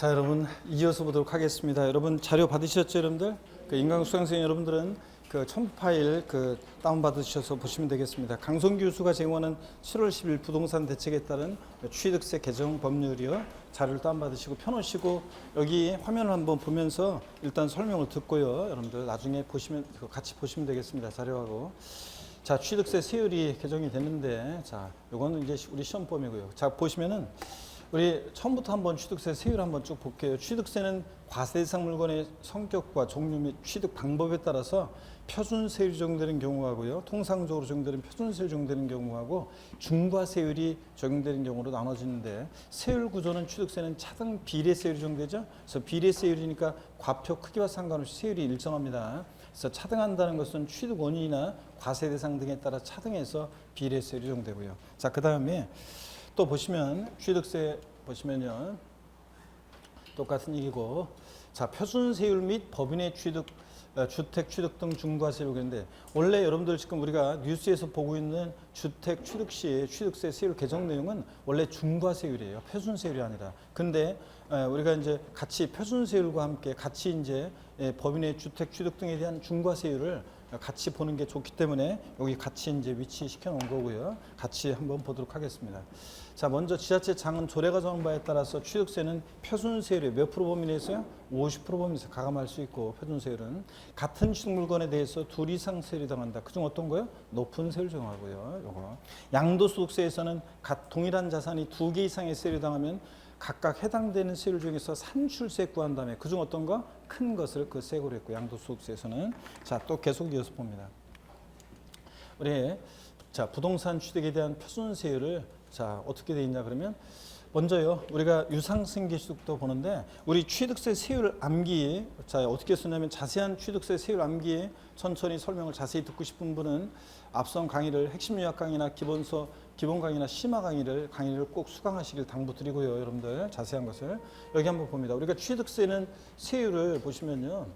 자, 여러분 이어서 보도록 하겠습니다. 여러분 자료 받으셨죠, 여러분들? 인강 수강생 여러분들은 첨부 파일 다운 받으셔서 보시면 되겠습니다. 강성규 교수가 제공하는 7월 10일 부동산 대책에 따른 취득세 개정 법률이요. 자료를 다운 받으시고 펴놓으시고 여기 화면을 한번 보면서 일단 설명을 듣고요. 여러분들 나중에 보시면 같이 보시면 되겠습니다. 자료하고. 자, 취득세 세율이 개정이 됐는데, 자, 요거는 이제 우리 시험범위고요. 자, 보시면은 우리 처음부터 한번 취득세 세율 한번 쭉 볼게요. 취득세는 과세대상 물건의 성격과 종류 및 취득 방법에 따라서 표준세율이 적용되는 경우하고요. 통상적으로 적용되는 표준세율이 적용되는 경우하고 중과세율이 적용되는 경우로 나눠지는데, 세율 구조는 취득세는 차등 비례세율이 적용되죠. 그래서 비례세율이니까 과표 크기와 상관없이 세율이 일정합니다. 그래서 차등한다는 것은 취득 원인이나 과세대상 등에 따라 차등해서 비례세율이 적용되고요. 자, 그 다음에 또 보시면 취득세 보시면요, 똑같은 얘기고, 자, 표준세율 및 법인의 취득, 주택 취득 등 중과세율인데, 원래 여러분들 지금 우리가 뉴스에서 보고 있는 주택 취득 시 취득세 세율 개정 내용은 원래 중과세율이에요. 표준세율이 아니라. 근데 우리가 이제 같이 표준세율과 함께 같이 이제 법인의 주택 취득 등에 대한 중과세율을 같이 보는 게 좋기 때문에 여기 같이 이제 위치시켜 놓은 거고요. 같이 한번 보도록 하겠습니다. 자, 먼저 지자체 장은 조례가 정한 바에 따라서 취득세는 표준세율의 몇 프로 범위 내에서요? 50% 범위에서 가감할 수 있고, 표준세율은 같은 취득 물건에 대해서 둘 이상 세율이 당한다. 그중 어떤 거요? 높은 세율 정하고요. 요거. 양도소득세에서는 동일한 자산이 2개 이상의 세율이 당하면 각각 해당되는 세율 중에서 산출세 구한 다음에 그중 어떤 거? 큰 것을 세고로 했고, 양도소득세에서는. 자, 또 계속 이어서 봅니다. 우리 자, 부동산 취득에 대한 표준세율을 자, 어떻게 돼 있냐 그러면, 먼저요, 우리가 유상승계 취득도 보는데, 우리 취득세 세율 암기, 자, 어떻게 쓰냐면 자세한 취득세 세율 암기 천천히 설명을 자세히 듣고 싶은 분은 앞선 강의를 핵심 요약 강의나 기본 강의나 심화 강의를 꼭 수강하시길 당부드리고요. 여러분들 자세한 것을 여기 한번 봅니다. 우리가 취득세는 세율을 보시면요,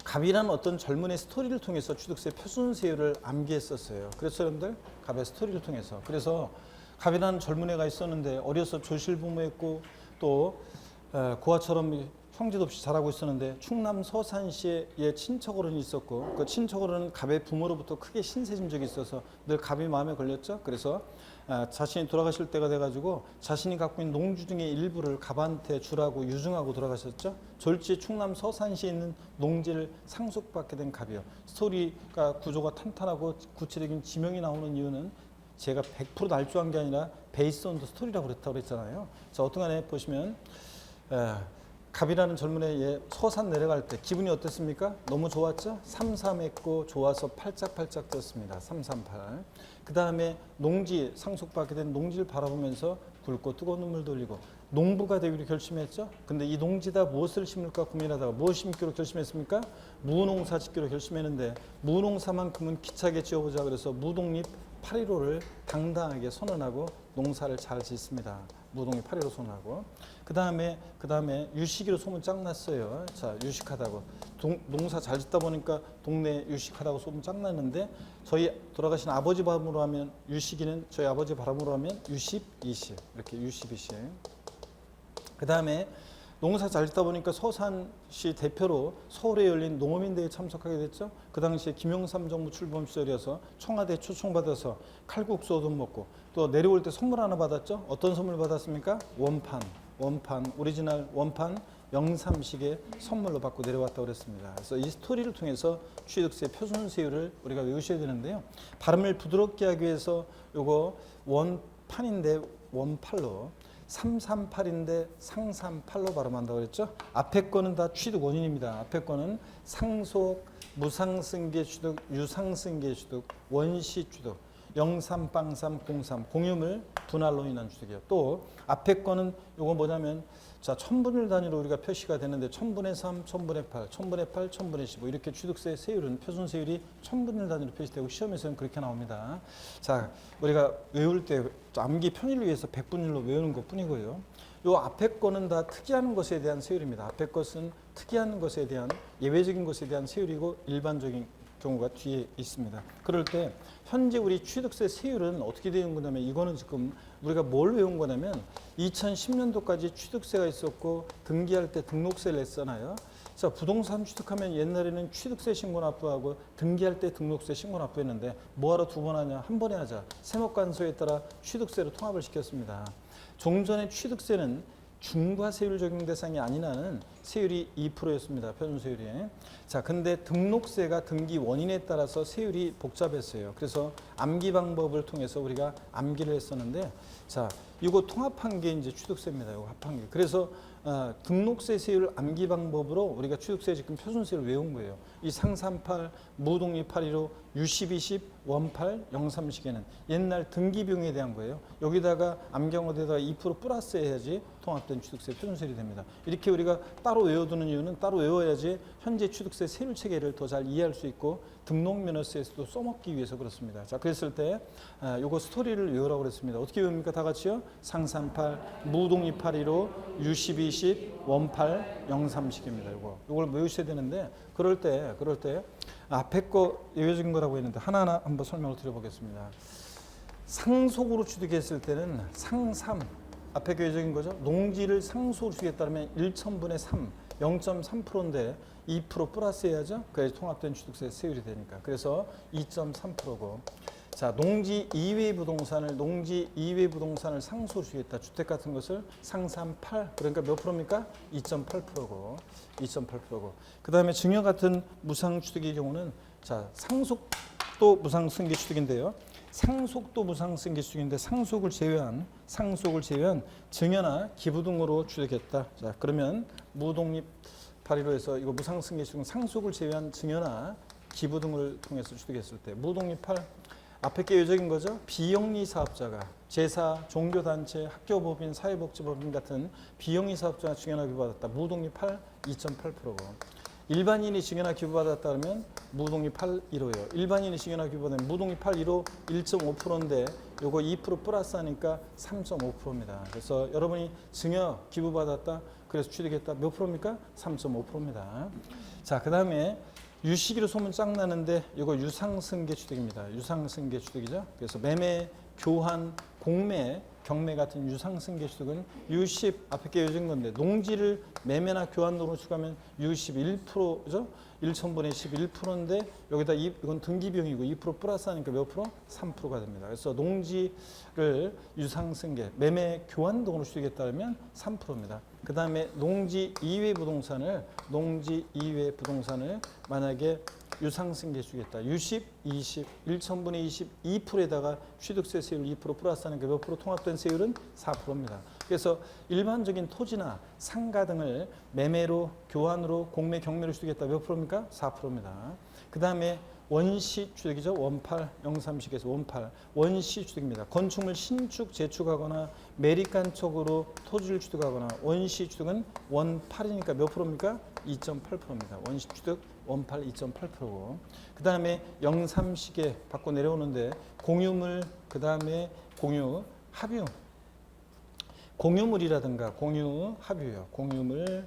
갑이라는 어떤 젊은의 스토리를 통해서 취득세 표준세율을 암기했었어요. 그래서 여러분들 갑의 스토리를 통해서, 그래서 갑이라는 젊은 애가 있었는데 어려서 조실부모였고 또 고아처럼 형제도 없이 자라고 있었는데, 충남 서산시에 친척 어른이 있었고, 그 친척 어른은 갑의 부모로부터 크게 신세진 적이 있어서 늘 갑이 마음에 걸렸죠. 그래서 자신이 돌아가실 때가 돼가지고 자신이 갖고 있는 농주 중에 일부를 갑한테 주라고 유증하고 돌아가셨죠. 졸지 충남 서산시에 있는 농지를 상속받게 된 갑이요. 스토리가 구조가 탄탄하고 구체적인 지명이 나오는 이유는 제가 100% 날조한 게 아니라 베이스 온 더 스토리라고 그랬다고. 자, 어떤 간에 보시면 갑이라는 젊은 애 서산 내려갈 때 기분이 어땠습니까? 너무 좋았죠? 삼삼했고 좋아서 팔짝팔짝 뛰었습니다. 338. 그 다음에 농지, 상속받게 된 농지를 바라보면서 굵고 뜨거운 눈물 돌리고 농부가 되기로 결심했죠? 근데 이 농지다 무엇을 심을까 고민하다가 무엇 심기로 결심했습니까? 무농사 짓기로 결심했는데, 무농사만큼은 기차게 지어보자 그래서 무독립 8.15를 당당하게 선언하고 농사를 잘 짓습니다. 무동이 8.15 선언하고. 그 다음에 유식이로 소문 짱 났어요. 자, 유식하다고. 농사 잘 짓다 보니까 동네 유식하다고 소문 짱 났는데, 저희 돌아가신 아버지 바람으로 하면 유식이는, 저희 아버지 바람으로 하면 유십, 이십. 이렇게 유십, 이십. 그 다음에 농사 잘 짓다 보니까 서산시 대표로 서울에 열린 농어민대회에 참석하게 됐죠. 그 당시에 김영삼 정부 출범 시절이어서 청와대 초청받아서 칼국수 얻어먹고, 또 내려올 때 선물 하나 받았죠. 어떤 선물 받았습니까? 원판, 오리지널 원판 영삼식의 선물로 받고 내려왔다고 그랬습니다. 그래서 이 스토리를 통해서 취득세 표준세율을 우리가 외우셔야 되는데요. 발음을 부드럽게 하기 위해서 요거 원판인데 원팔로, 338인데 상삼팔로 발음한다고 그랬죠. 앞에 거는 다 취득 원인입니다. 앞에 거는 상속, 무상승계 취득, 유상승계 취득, 원시 취득, 03, 빵삼, 03, 공유물, 분할로 인한 취득이에요. 또 앞에 거는 요거 뭐냐면, 자, 천분을 단위로 우리가 표시가 되는데 1000분의 3, 1000분의 8, 1000분의 8, 1000분의 15 이렇게 취득세 세율은 표준세율이 1000분을 단위로 표시되고 시험에서는 그렇게 나옵니다. 자, 우리가 외울 때 암기 편의를 위해서 100분율로 외우는 것 뿐이고요. 요 앞에 거는 다 특이한 것에 대한 세율입니다. 앞에 것은 특이한 것에 대한, 예외적인 것에 대한 세율이고, 일반적인 경우가 뒤에 있습니다. 그럴 때 현재 우리 취득세 세율은 어떻게 되는 거냐면 이거는 지금 우리가 뭘 외운 거냐면 2010년도까지 취득세가 있었고 등기할 때 등록세를 냈잖아요. 자, 부동산 취득하면 옛날에는 취득세 신고 납부하고 등기할 때 등록세 신고 납부했는데 뭐하러 두 번 하냐? 한 번에 하자. 세목관소에 따라 취득세로 통합을 시켰습니다. 종전의 취득세는 중과세율 적용 대상이 아니라는 세율이 2%였습니다. 표준세율이. 자, 근데 등록세가 등기 원인에 따라서 세율이 복잡했어요. 그래서 암기 방법을 통해서 우리가 암기를 했었는데, 자, 이거 통합한 게 이제 취득세입니다. 이거 합한 게. 그래서 등록세 세율 암기 방법으로 우리가 취득세 지금 표준세를 외운 거예요. 이 상삼팔, 무독립 815, U1020, 원팔, 030에는 옛날 등기 비용에 대한 거예요. 여기다가 암경어대다가 2% 플러스 해야지 통합된 취득세 표준세율이 됩니다. 이렇게 우리가 따로 외워두는 이유는 따로 외워야지 현재 취득세 세율 체계를 더 잘 이해할 수 있고 등록면허세에서도 써먹기 위해서 그렇습니다. 자, 그랬을 때 요거 스토리를 외우라고 그랬습니다. 어떻게 외웁니까? 다 같이요. 상삼팔, 무독립 815, U1020, 원팔, 030입니다. 요걸 외우셔야 되는데 그럴 때 앞에 거 외워진 거라고 했는데 하나하나 한번 설명을 드려보겠습니다. 상속으로 취득했을 때는 상삼 앞에 외워진 거죠. 농지를 상속으로 취득했다면 1천분의 3, 0.3%인데 2% 플러스 해야죠. 그래서 통합된 취득세 세율이 되니까. 그래서 2.3%고. 자, 농지 이외 부동산을 상속으로 주겠다. 주택 같은 것을 상삼팔. 그러니까 몇 프로입니까? 2.8%고. 2.8%고. 그다음에 증여 같은 무상 취득의 경우는 자, 상속도 무상 승계 취득인데요. 상속도 무상 승계 취득인데 상속을 제외한 증여나 기부 등으로 취득했다. 자, 그러면 무독립 815에서 이거 무상 승계 취득은 상속을 제외한 증여나 기부 등을 통해서 취득했을 때 무독립 8 앞에 게 요적인 거죠. 비영리 사업자가 제사, 종교단체, 학교법인, 사회복지법인 같은 비영리 사업자가 증여나 기부받았다. 무독립 8, 2.8%고. 일반인이 증여나 기부받았다 그러면 무독립 815예요. 일반인이 증여나 기부받으면 무독립 815 1.5%인데 요거 2% 플러스 하니까 3.5%입니다. 그래서 여러분이 증여 기부받았다 그래서 취득했다 몇 프로입니까? 3.5%입니다. 자, 그다음에 유식이로 소문 짱 나는데 이거 유상승계 취득입니다. 유상승계 취득이죠. 그래서 매매, 교환, 공매, 경매 같은 유상승계 취득은 U10 앞에 게 요진 건데 농지를 매매나 교환으로 취득하면 U10 1%죠. 1천분의 11%인데 여기다 이건 등기 비용이고 2% 플러스 하니까 몇 프로? 3%가 됩니다. 그래서 농지를 유상승계, 매매, 교환 등으로 취득했다면 3%입니다. 그 다음에 농지 이외 부동산을 만약에 유상승계 주겠다. U10, 20, 1천분의 20, 2%에다가 취득세 세율 2% 플러스 하는 게 몇 프로 통합된 세율은 4%입니다. 그래서 일반적인 토지나 상가 등을 매매로, 교환으로, 공매, 경매로 취득했다. 몇 프로입니까? 4%입니다. 그 다음에 원시 취득이죠. 원팔, 030에서 원팔. 원시 취득입니다. 건축물 신축, 재축하거나 매립간척으로 토지를 취득하거나 원시 취득은 원팔이니까 몇 프로입니까? 2.8%입니다. 원시 취득 원팔 2.8%고. 그 다음에 030에 받고 내려오는데 공유물, 그 다음에 공유, 합유. 공유물이라든가 공유, 합유요. 공유물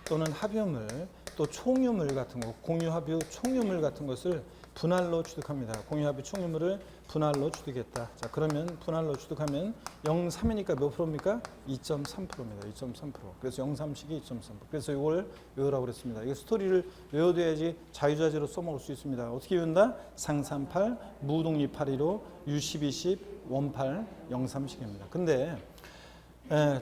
또는 합유물, 또 총유물 같은 거, 공유, 합유, 총유물 같은 것을 분할로 취득합니다. 공유, 합유, 총유물을 분할로 취득했다. 자, 그러면 분할로 취득하면 0.3이니까 몇 프로입니까? 2.3%입니다. 2.3%. 그래서 0.3식이 2.3%. 그래서 이걸 외우라고 그랬습니다. 이 스토리를 외워둬야지 자유자재로 써먹을 수 있습니다. 어떻게 외운다? 상삼팔, 무독립 815, U1020, 원팔, 0.3식입니다. 근데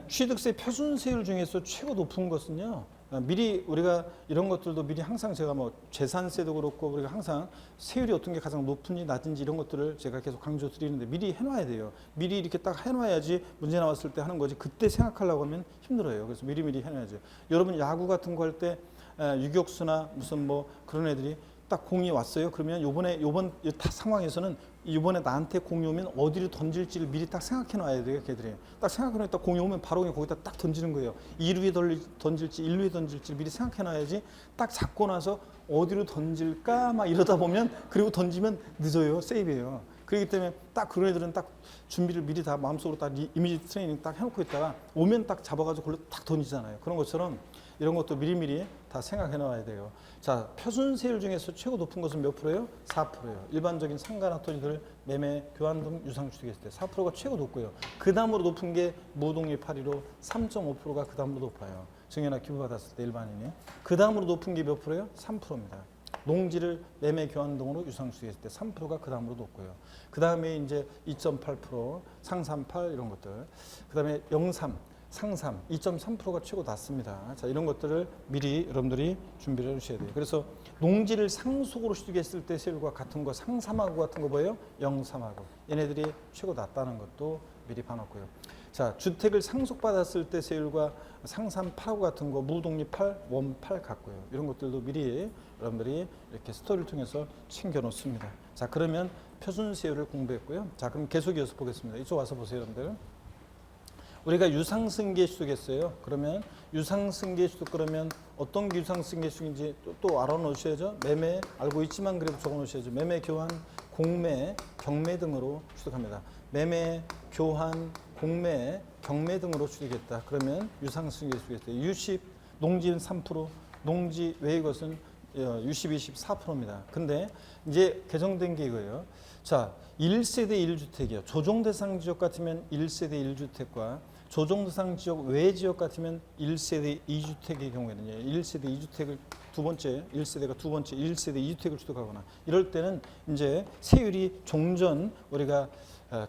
취득세 표준세율 중에서 최고 높은 것은요. 미리 우리가 이런 것들도 미리 항상 제가 뭐 재산세도 그렇고 우리가 항상 세율이 어떤 게 가장 높은지 낮은지 이런 것들을 제가 계속 강조 드리는데 미리 해놔야 돼요. 미리 이렇게 딱 해놔야지 문제 나왔을 때 하는 거지 그때 생각하려고 하면 힘들어요. 그래서 미리미리 해놔야죠. 여러분 야구 같은 거 할 때 유격수나 무슨 뭐 그런 애들이 딱 공이 왔어요. 그러면 요번 타 상황에서는 이번에 나한테 공이 오면 어디로 던질지를 미리 딱 생각해 놔야 돼요. 걔들이 딱 생각해 놓고 딱 공이 오면 바로 그냥 거기다 딱 던지는 거예요. 2루에 던질지 1루에 던질지 미리 생각해 놔야지 딱 잡고 나서 어디로 던질까 막 이러다 보면 그리고 던지면 늦어요. 세이브예요. 그렇기 때문에 딱 그런 애들은 딱 준비를 미리 다 마음속으로 딱 이미지 트레이닝 딱 해놓고 있다가 오면 딱 잡아가지고 그걸로 딱 던지잖아요. 그런 것처럼 이런 것도 미리미리 다 생각해 놔야 돼요. 자, 표준세율 중에서 최고 높은 것은 몇 프로예요? 4%예요. 일반적인 상가나 토지들 매매, 교환 등 유상주택 했을 때 4%가 최고 높고요. 그 다음으로 높은 게 무독립 8위로 3.5%가 그 다음으로 높아요. 증여나 기부받았을 때 일반인이. 그 다음으로 높은 게 몇 프로예요? 3%입니다. 농지를 매매, 교환 등으로 유상주택했을 때 3%가 그 다음으로 높고요. 그 다음에 이제 2.8%, 상삼 8 이런 것들. 그 다음에 영삼, 상삼 2.3%가 최고 낮습니다. 자, 이런 것들을 미리 여러분들이 준비를 해 주셔야 돼요. 그래서 농지를 상속으로 취득했을 때 세율과 같은 거, 상삼하고 같은 거 뭐예요? 영삼하고. 얘네들이 최고 낮다는 것도 미리 봐놓고요. 자, 주택을 상속받았을 때 세율과 상삼 8하고 같은 거, 무독립 8, 원 8 같고요. 이런 것들도 미리 여러분들이 이렇게 스토리를 통해서 챙겨 놓습니다. 자, 그러면 표준세율을 공부했고요. 자, 그럼 계속 이어서 보겠습니다. 이쪽 와서 보세요, 여러분들. 우리가 유상승계수득했어요. 그러면 유상승계수득 그러면 어떤 게 유상승계수득인지 또 알아놓으셔야죠. 매매 알고 있지만 그래도 적어놓으셔야죠. 매매, 교환, 공매, 경매 등으로 취득합니다. 매매, 교환, 공매, 경매 등으로 취득했다. 그러면 유상승계수득했어요. 유십, 농지는 3%, 농지 외의 것은 유십, 20, 4%입니다. 근데 이제 개정된 게 이거예요. 자, 1세대 1주택이요. 조정대상 지역 같으면 1세대 1주택과 조정대상 지역 외 지역 같으면 1세대 2주택의 경우에는요. 1세대 2주택을 두 번째, 1세대가 두 번째 1세대 2주택을 취득하거나 이럴 때는 이제 세율이 종전 우리가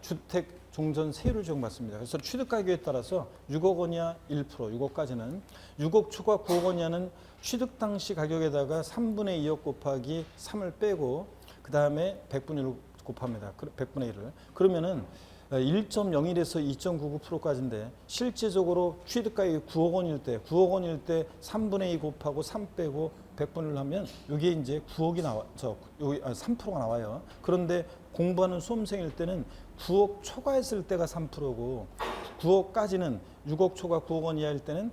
주택 종전 세율을 적용받습니다. 그래서 취득 가격에 따라서 6억 원이야 1%, 6억까지는 6억 초과 9억 원 이하는 취득 당시 가격에다가 3분의 2억 곱하기 3을 빼고 그 다음에 100분의 1을 곱합니다. 100분의 1을. 그러면은 1.01에서 2.99%까지인데 실제적으로 취득가액이 9억 원일 때 3분의 2 곱하고 3 빼고 100분을 하면 이게 이제 9억이 여기 3%가 나와요. 그런데 공부하는 수험생일 때는 9억 초과했을 때가 3%고 9억까지는 6억 초과 9억 원 이하일 때는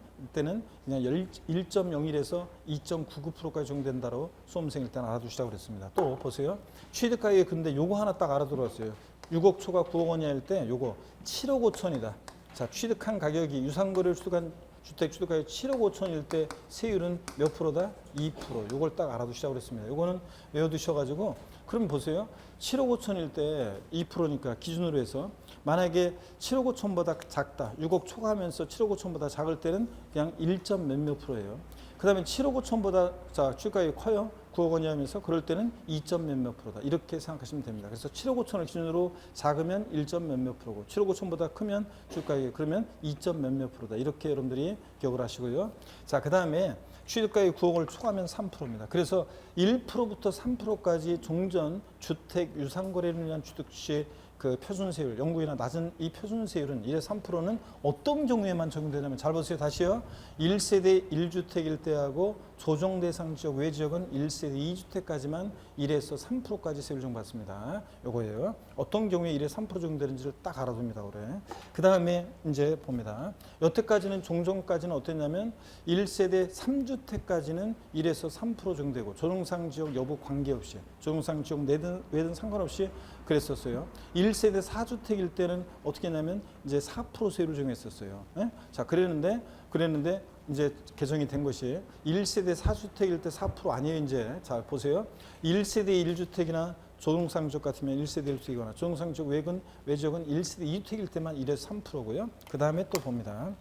그냥 1.01에서 2.99%까지 적용된다로 수험생일 때는 알아두시라고 그랬습니다. 또 보세요. 취득가액이 근데 요거 하나 딱 알아들었어요. 6억 초과 9억 원 이하일 때 요거 7억 5천이다. 자, 취득한 가격이 유상거래를 취득한 주택 취득가액 7억 5천일 때 세율은 몇 프로다? 2%. 요걸 딱 알아두시라고 그랬습니다. 요거는 외워두셔가지고 그럼 보세요. 7억 5천일 때 2%니까 기준으로 해서 만약에 7억 5천보다 작다. 6억 초과하면서 7억 5천보다 작을 때는 그냥 1점 몇몇 프로예요. 그 다음에 7억 5천보다 취득가액이 커요. 9억 원이 하면서 그럴 때는 2점 몇몇 프로다. 이렇게 생각하시면 됩니다. 그래서 7억 5천을 기준으로 작으면 1점 몇몇 프로고 7억 5천보다 크면 취득가액이 그러면 2점 몇몇 프로다. 이렇게 여러분들이 기억을 하시고요. 자, 그 다음에 취득가액이 9억을 초과하면 3%입니다. 그래서 1%부터 3%까지 종전 주택 유상거래를 위한 취득 시 그 표준세율, 영구이나 낮은 이 표준세율은 1에 3%는 어떤 경우에만 적용되냐면 잘 보세요. 다시요. 1세대 1주택일 때하고 조정대상 지역 외 지역은 1세대 2주택까지만 1에서 3%까지 세율 적용받습니다. 요거예요. 어떤 경우에 1에 3% 적용되는지를 딱 알아둡니다. 그래. 그 다음에 이제 봅니다. 여태까지는 종전까지는 어땠냐면 1세대 3주택까지는 1에서 3% 적용되고 조정상 지역 여부 관계없이 조정상 지역 내든 외든 상관없이 그랬었어요. 1세대 4주택일 때는 어떻게 했냐면 이제 4% 세율을 적용했었어요. 예? 자, 그랬는데 이제 개정이 된 것이 1세대 4주택일 때 4% 아니에요, 이제. 자, 보세요. 1세대 1주택이나 조정상 지역 같으면 1세대 1주택이거나 조정상 지역 외 지역은 1세대 2주택일 때만 1에서 3%고요. 그 다음에 또 봅니다.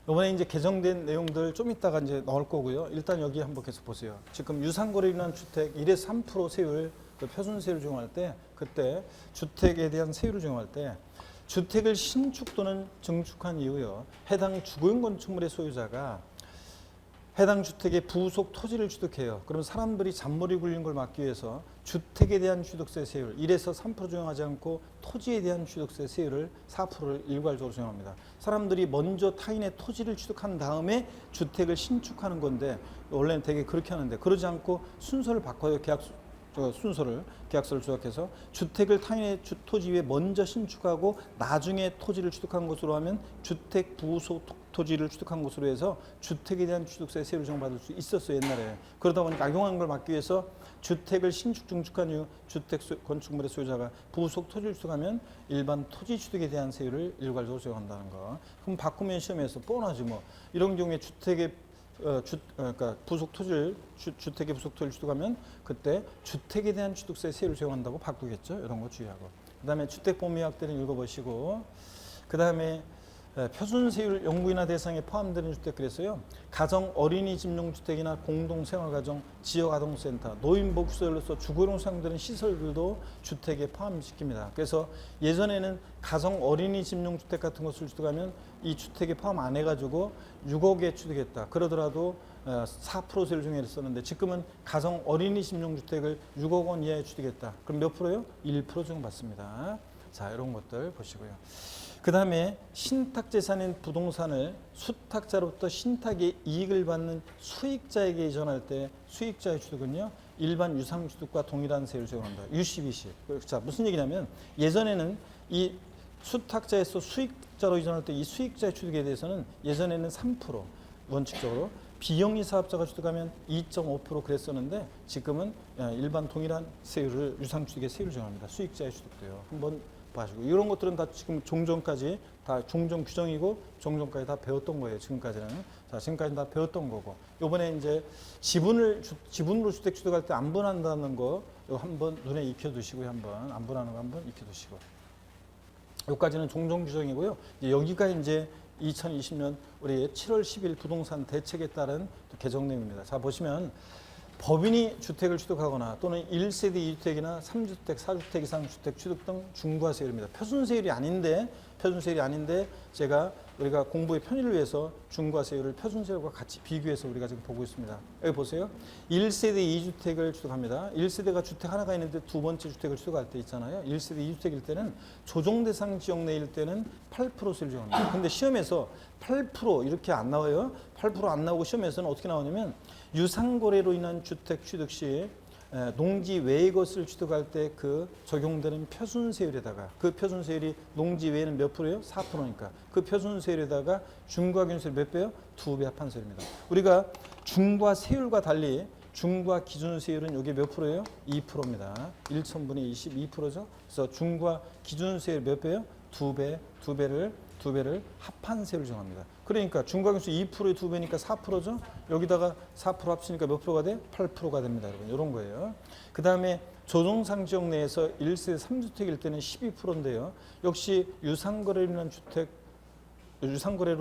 이번에 이제 개정된 내용들 좀 이따가 이제 나올 거고요. 일단 여기 한번 계속 보세요. 지금 유상거래를 위한 주택 1에서 3% 세율 그 표준세율을 적용할 때 그때 주택에 대한 세율을 적용할 때 주택을 신축 또는 증축한 이후요. 해당 주거용 건축물의 소유자가 해당 주택의 부속 토지를 취득해요. 그럼 사람들이 잔머리 굴리는 걸 막기 위해서 주택에 대한 취득세 세율 1에서 3% 적용하지 않고 토지에 대한 취득세 세율을 4%를 일괄적으로 적용합니다. 사람들이 먼저 타인의 토지를 취득한 다음에 주택을 신축하는 건데 원래는 되게 그렇게 하는데 그러지 않고 순서를 바꿔요. 계약서를 조작해서 주택을 타인의 토지 위에 먼저 신축하고 나중에 토지를 취득한 것으로 하면 주택 부속 토지를 취득한 것으로 해서 주택에 대한 취득세 세율을 정받을 수 있었어요, 옛날에. 그러다 보니까 악용한 걸 막기 위해서 주택을 신축, 중축한 이후 주택 건축물의 소유자가 부속 토지를 취득하면 일반 토지 취득에 대한 세율을 일괄적으로 적용한다는 거. 그럼 바꾸면 시험에서 뻔하지 뭐. 이런 경우에 주택의 그러니까 부속 토지를 주택의 부속 토지를 취득하면 그때 주택에 대한 취득세 세율을 적용한다고 바꾸겠죠. 이런 거 주의하고. 그다음에 주택법률학들은 읽어보시고, 그다음에 표준세율 영구인하 대상에 포함되는 주택 그랬어요. 가정 어린이집용주택이나 공동생활가정, 지역아동센터, 노인복지시설로서 주거용 사용되는 시설들도 주택에 포함시킵니다. 그래서 예전에는 가정 어린이집용주택 같은 것을 취득하면 이 주택에 포함 안 해가지고 6억에 취득했다. 그러더라도 4% 세율 적용했었는데 지금은 가정 어린이집용주택을 6억 원 이하에 취득했다. 그럼 몇 프로요? 1% 적용받습니다. 자, 이런 것들 보시고요. 그 다음에 신탁재산인 부동산을 수탁자로부터 신탁의 이익을 받는 수익자에게 이전할 때 수익자의 취득은요, 일반 유상취득과 동일한 세율을 적용한다. U12시. 자, 무슨 얘기냐면 예전에는 이 수탁자에서 수익자로 이전할 때 이 수익자의 취득에 대해서는 예전에는 3% 원칙적으로, 비영리 사업자가 취득하면 2.5% 그랬었는데 지금은 일반 동일한 세율을 유상취득의 세율을 정합니다. 수익자의 취득도요. 한번 봐시고, 이런 것들은 다 지금 종전까지 다 종전 규정이고 종전까지 다 배웠던 거예요. 지금까지는. 자, 지금까지 다 배웠던 거고, 요번에 이제 지분으로 주택 취득할 때 안분한다는 거 이거 한번 눈에 익혀두시고요. 한번 안분하는 거 한번 익혀두시고, 여기까지는 종전 규정이고요. 여기가 이제 2020년 우리 7월 10일 부동산 대책에 따른 개정 내용입니다. 자, 보시면 법인이 주택을 취득하거나 또는 1세대 2주택이나 3주택, 4주택 이상 주택 취득 등 중과세율입니다. 표준세율이 아닌데 우리가 공부의 편의를 위해서 중과세율을 표준세율과 같이 비교해서 우리가 지금 보고 있습니다. 여기 보세요. 1세대 2주택을 취득합니다. 1세대가 주택 하나가 있는데 두 번째 주택을 취득할 때 있잖아요. 1세대 2주택일 때는 조정대상 지역 내일 때는 8% 세율을 적용합니다. 근데 시험에서 8% 이렇게 안 나와요. 8% 안 나오고 시험에서는 어떻게 나오냐면 유상거래로 인한 주택 취득 시 농지 외의 것을 취득할 때 그 적용되는 표준세율에다가, 그 표준세율이 농지 외에는 몇 프로예요? 4%니까 그 표준세율에다가 중과기준세율 몇 배요? 2배 합한 세율입니다. 우리가 중과세율과 달리 중과기준세율은 이게 몇 프로예요? 2%입니다. 1,000분의 22%죠. 그래서 중과기준세율 몇 배요? 2배를 합한 세율을 정합니다. 그러니까 중과기준세 2%의 2배니까 4%죠. 여기다가 4% 합치니까 몇 프로가 돼? 8%가 됩니다, 여러분. 이런 거예요. 그 다음에 조정상 지역 내에서 1세대 3주택일 때는 12%인데요. 역시 유상거래로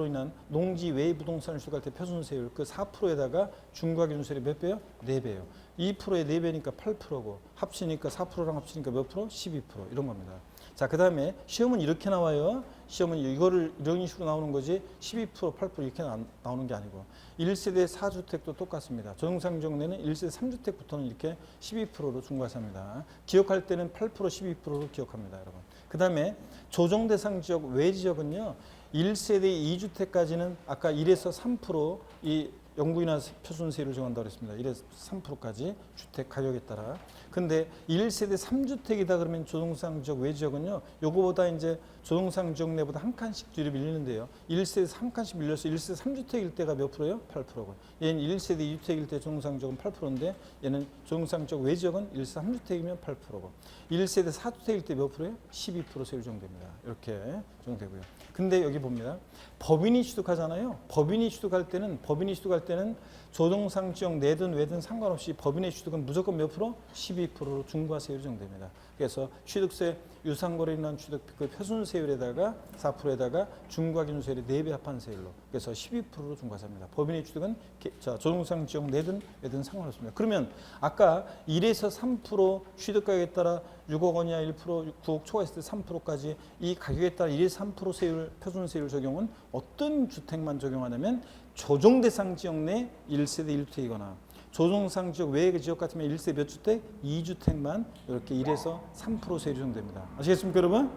인한 농지 외의 부동산을 취득할 때 표준세율 그 4%에다가 중과기준세율이 몇 배요? 4배예요. 2%에 4배니까 8%고 합치니까 4%랑 합치니까 몇 프로? 12% 이런 겁니다. 자, 그 다음에 시험은 이렇게 나와요. 시험은 이거를 이런 식으로 나오는 거지 12%, 8% 이렇게 나오는 게 아니고 1세대 4주택도 똑같습니다. 조정상 지역 내는 1세대 3주택부터는 이렇게 12%로 중과세합니다. 기억할 때는 8%, 12%로 기억합니다, 여러분. 그 다음에 조정대상 지역 외 지역은요. 1세대 2주택까지는 아까 1에서 3% 이 영구인하 표준세율을 정한다고 했습니다. 1에서 3%까지 주택 가격에 따라. 근데 1세대 3주택이다 그러면 조정상 지역 외 지역은요. 요거보다 이제 조정상 지역 내보다 한 칸씩 뒤로 밀리는데요. 1세대 3칸씩 밀려서 1세대 3주택일 때가 몇 프로예요? 8%고. 얘는 1세대 2주택일 때 조정상 지역은 8%인데 얘는 조정상 지역 외 지역은 1세대 3주택이면 8%고. 1세대 4주택일 때 몇 프로예요? 12% 세율 정도입니다. 이렇게 정되고요. 근데 여기 봅니다. 법인이 취득하잖아요. 법인이 취득할 때는 조정상 지역 내든 외든 상관없이 법인의 취득은 무조건 몇 프로? 12%로 중과세율이 정됩니다. 그래서 취득세 유상거래로 인한 취득 그 표준세율에다가 4%에다가 중과기준세율이 4배 합한 세율로, 그래서 12%로 중과세합니다. 법인의 취득은 조정상 지역 내든 외든 상관없습니다. 그러면 아까 1에서 3% 취득가격에 따라 6억 원 이하 1%, 9억 초과했을 때 3%까지 이 가격에 따라 1에서 3% 세율, 표준세율 적용은 어떤 주택만 적용하냐면 조정대상 지역 내 1세대 1주택이거나 조정상 지역 외의 지역 같으면 1세대 몇 주택? 2주택만 이렇게 1에서 3% 세율이 적용됩니다. 아시겠습니까, 여러분?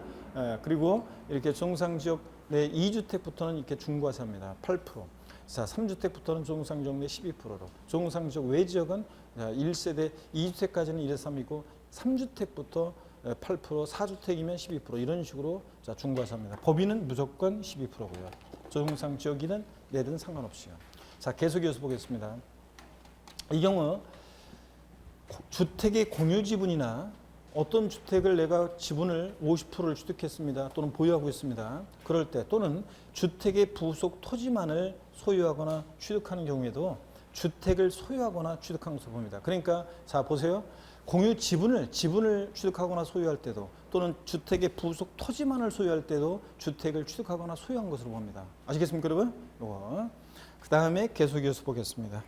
그리고 이렇게 조정상 지역 내 2주택부터는 이렇게 중과세합니다. 8%. 자, 3주택부터는 조정상 지역 내 12%로. 조정상 지역 외 지역은 1세대 2주택까지는 1에서 3이고 3주택부터 8%, 4주택이면 12% 이런 식으로 중과세합니다. 법인은 무조건 12%고요. 조정상 지역이든 내든 상관없이요. 자, 계속 이어서 보겠습니다. 이 경우 주택의 공유 지분이나 어떤 주택을 내가 지분을 50%를 취득했습니다. 또는 보유하고 있습니다. 그럴 때 또는 주택의 부속 토지만을 소유하거나 취득하는 경우에도 주택을 소유하거나 취득한 것으로 봅니다. 그러니까 자 보세요. 공유 지분을 취득하거나 소유할 때도 또는 주택의 부속 토지만을 소유할 때도 주택을 취득하거나 소유한 것으로 봅니다. 아시겠습니까, 여러분? 요거. 그 다음에 계속 이어서 보겠습니다.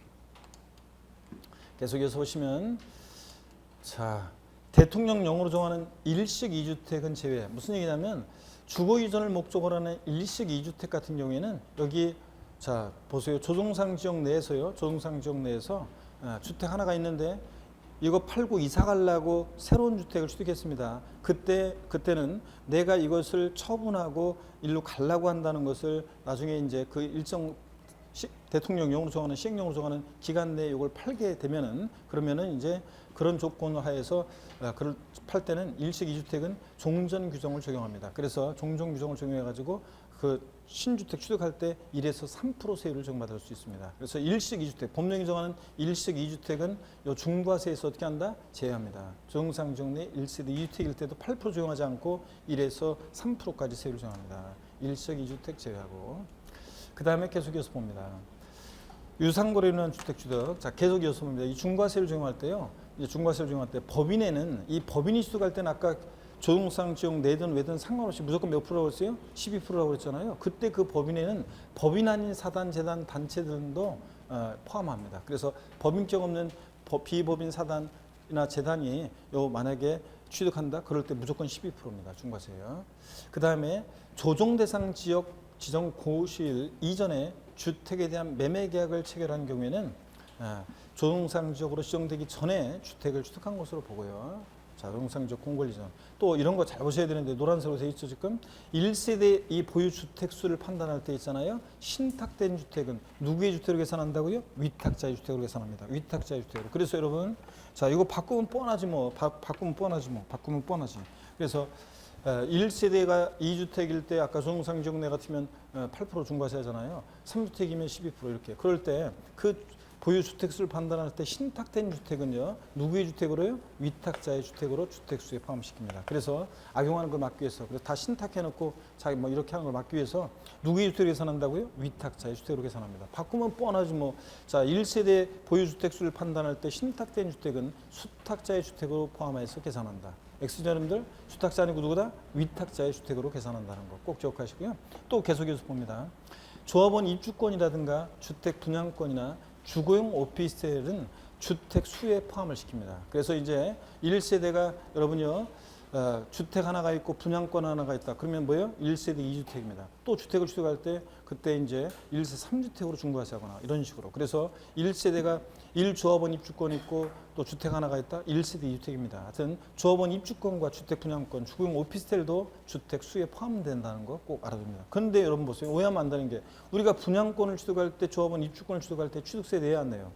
계속 이어서 보시면 자 대통령령으로 정하는 일식 2주택은 제외. 무슨 얘기냐면 주거 이전을 목적으로 하는 일식 2주택 같은 경우에는 여기 자 보세요. 조정상 지역 내에서요. 조정상 지역 내에서 주택 하나가 있는데 이거 팔고 이사 가려고 새로운 주택을 취득했습니다. 그때는 내가 이것을 처분하고 일로 가려고 한다는 것을 나중에 이제 그 일정 대통령령으로 정하는 시행령으로 정하는 기간 내에 이걸 팔게 되면은 그러면은 이제 그런 조건 하에서 그걸 팔 때는 일식 2주택은 종전 규정을 적용합니다. 그래서 종전 규정을 적용해 가지고 그 신주택 취득할 때 1에서 3% 세율을 적용받을 수 있습니다. 그래서 일식 2주택 법령이 정하는 일식 2주택은 요 중과세에서 어떻게 한다? 제외합니다. 조정상 지역 내 1세대 2주택일 때도 8% 적용하지 않고 1에서 3%까지 세율을 정합니다. 일식 2주택 제외하고 그 다음에 계속 이어서 봅니다. 유상거래로 인한 주택 취득. 자, 계속 이어서 봅니다. 이 중과세를 적용할 때요. 이제 중과세를 적용할 때 법인에는 이 법인이 취득할 때는 아까 조정상 지역 내든 외든 상관없이 무조건 몇 프로라고 했어요? 12%라고 그랬잖아요. 그때 그 법인에는 법인 아닌 사단, 재단, 단체 등도 포함합니다. 그래서 법인격 없는 비법인 사단이나 재단이 요 만약에 취득한다? 그럴 때 무조건 12%입니다. 중과세요. 그 다음에 조정 대상 지역 지정 고시일 이전에 주택에 대한 매매 계약을 체결한 경우에는 조정상 지역으로 지정되기 전에 주택을 취득한 것으로 보고요. 자, 조정상 지역 공고 이전. 또 이런 거 잘 보셔야 되는데 노란색으로 되어 있죠, 지금. 1세대 이 보유 주택 수를 판단할 때 있잖아요. 신탁된 주택은 누구의 주택으로 계산한다고요? 위탁자의 주택으로 계산합니다. 위탁자의 주택으로. 그래서 여러분, 자, 이거 바꾸면 뻔하지 뭐. 바꾸면 뻔하지. 그래서 1세대가 2주택일 때 아까 조정상 지역 내 같으면 8% 중과세 하잖아요. 3주택이면 12% 이렇게. 그럴 때 그 보유 주택수를 판단할 때 신탁된 주택은요. 누구의 주택으로요? 위탁자의 주택으로 주택수에 포함시킵니다. 그래서 악용하는 걸 막기 위해서 그래서 다 신탁해 놓고 자기 뭐 이렇게 하는 걸 막기 위해서 누구의 주택으로 계산한다고요? 위탁자의 주택으로 계산합니다. 바꾸면 뻔하지 뭐. 자, 1세대 보유 주택수를 판단할 때 신탁된 주택은 수탁자의 주택으로 포함해서 계산한다. X죠, 여러분들? 수탁자 아니고 누구다? 위탁자의 주택으로 계산한다는 거 꼭 기억하시고요. 또 계속해서 봅니다. 조합원 입주권이라든가 주택 분양권이나 주거용 오피스텔은 주택 수에 포함을 시킵니다. 그래서 이제 1세대가 여러분요. 주택 하나가 있고 분양권 하나가 있다. 그러면 뭐예요? 1세대 2주택입니다. 또 주택을 취득할 때 그때 이제 1세 3주택으로 중과세하거나 이런 식으로. 그래서 1세대가 1조합원 입주권 있고 또 주택 하나가 있다. 1세대 2주택입니다. 하여튼 조합원 입주권과 주택 분양권, 주거용 오피스텔도 주택 수에 포함된다는 거 꼭 알아둡니다. 그런데 여러분 보세요. 오해하면 안 되는 게 우리가 분양권을 취득할 때 조합원 입주권을 취득할 때 취득세 내야 안 내요?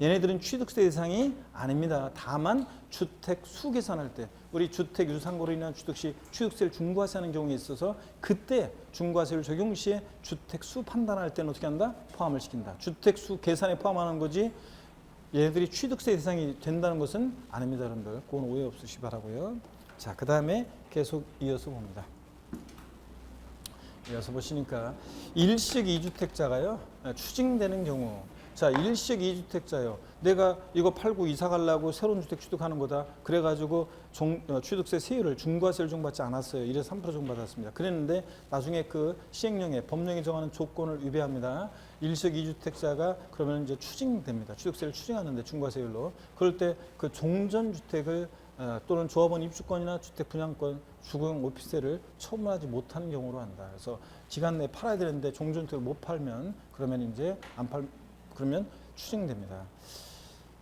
얘네들은 취득세 대상이 아닙니다. 다만 주택 수 계산할 때 우리 주택 유상거래로 인한 취득 시 취득세를 중과세하는 경우에 있어서 그때 중과세를 적용 시에 주택 수 판단할 때는 어떻게 한다? 포함을 시킨다. 주택 수 계산에 포함하는 거지 얘네들이 취득세 대상이 된다는 것은 아닙니다. 여러분들. 그건 오해 없으시기 바라고요. 자, 그 다음에 계속 이어서 봅니다. 이어서 보시니까 일식 2주택자가요. 추징되는 경우 자, 일식 2주택자요. 내가 이거 팔고 이사 가려고 새로운 주택 취득하는 거다. 그래가지고 취득세 세율을 중과세를 적용받지 않았어요. 1에서 3% 적용받았습니다. 그랬는데 나중에 그 시행령에 법령이 정하는 조건을 위배합니다. 일식 2주택자가 그러면 이제 추징됩니다. 취득세를 추징하는데 중과세율로. 그럴 때 그 종전주택을 또는 조합원 입주권이나 주택 분양권, 주거용 오피스텔을 처분하지 못하는 경우로 한다. 그래서 기간 내에 팔아야 되는데 종전주택을 못 팔면 그러면 이제 그러면 추징됩니다.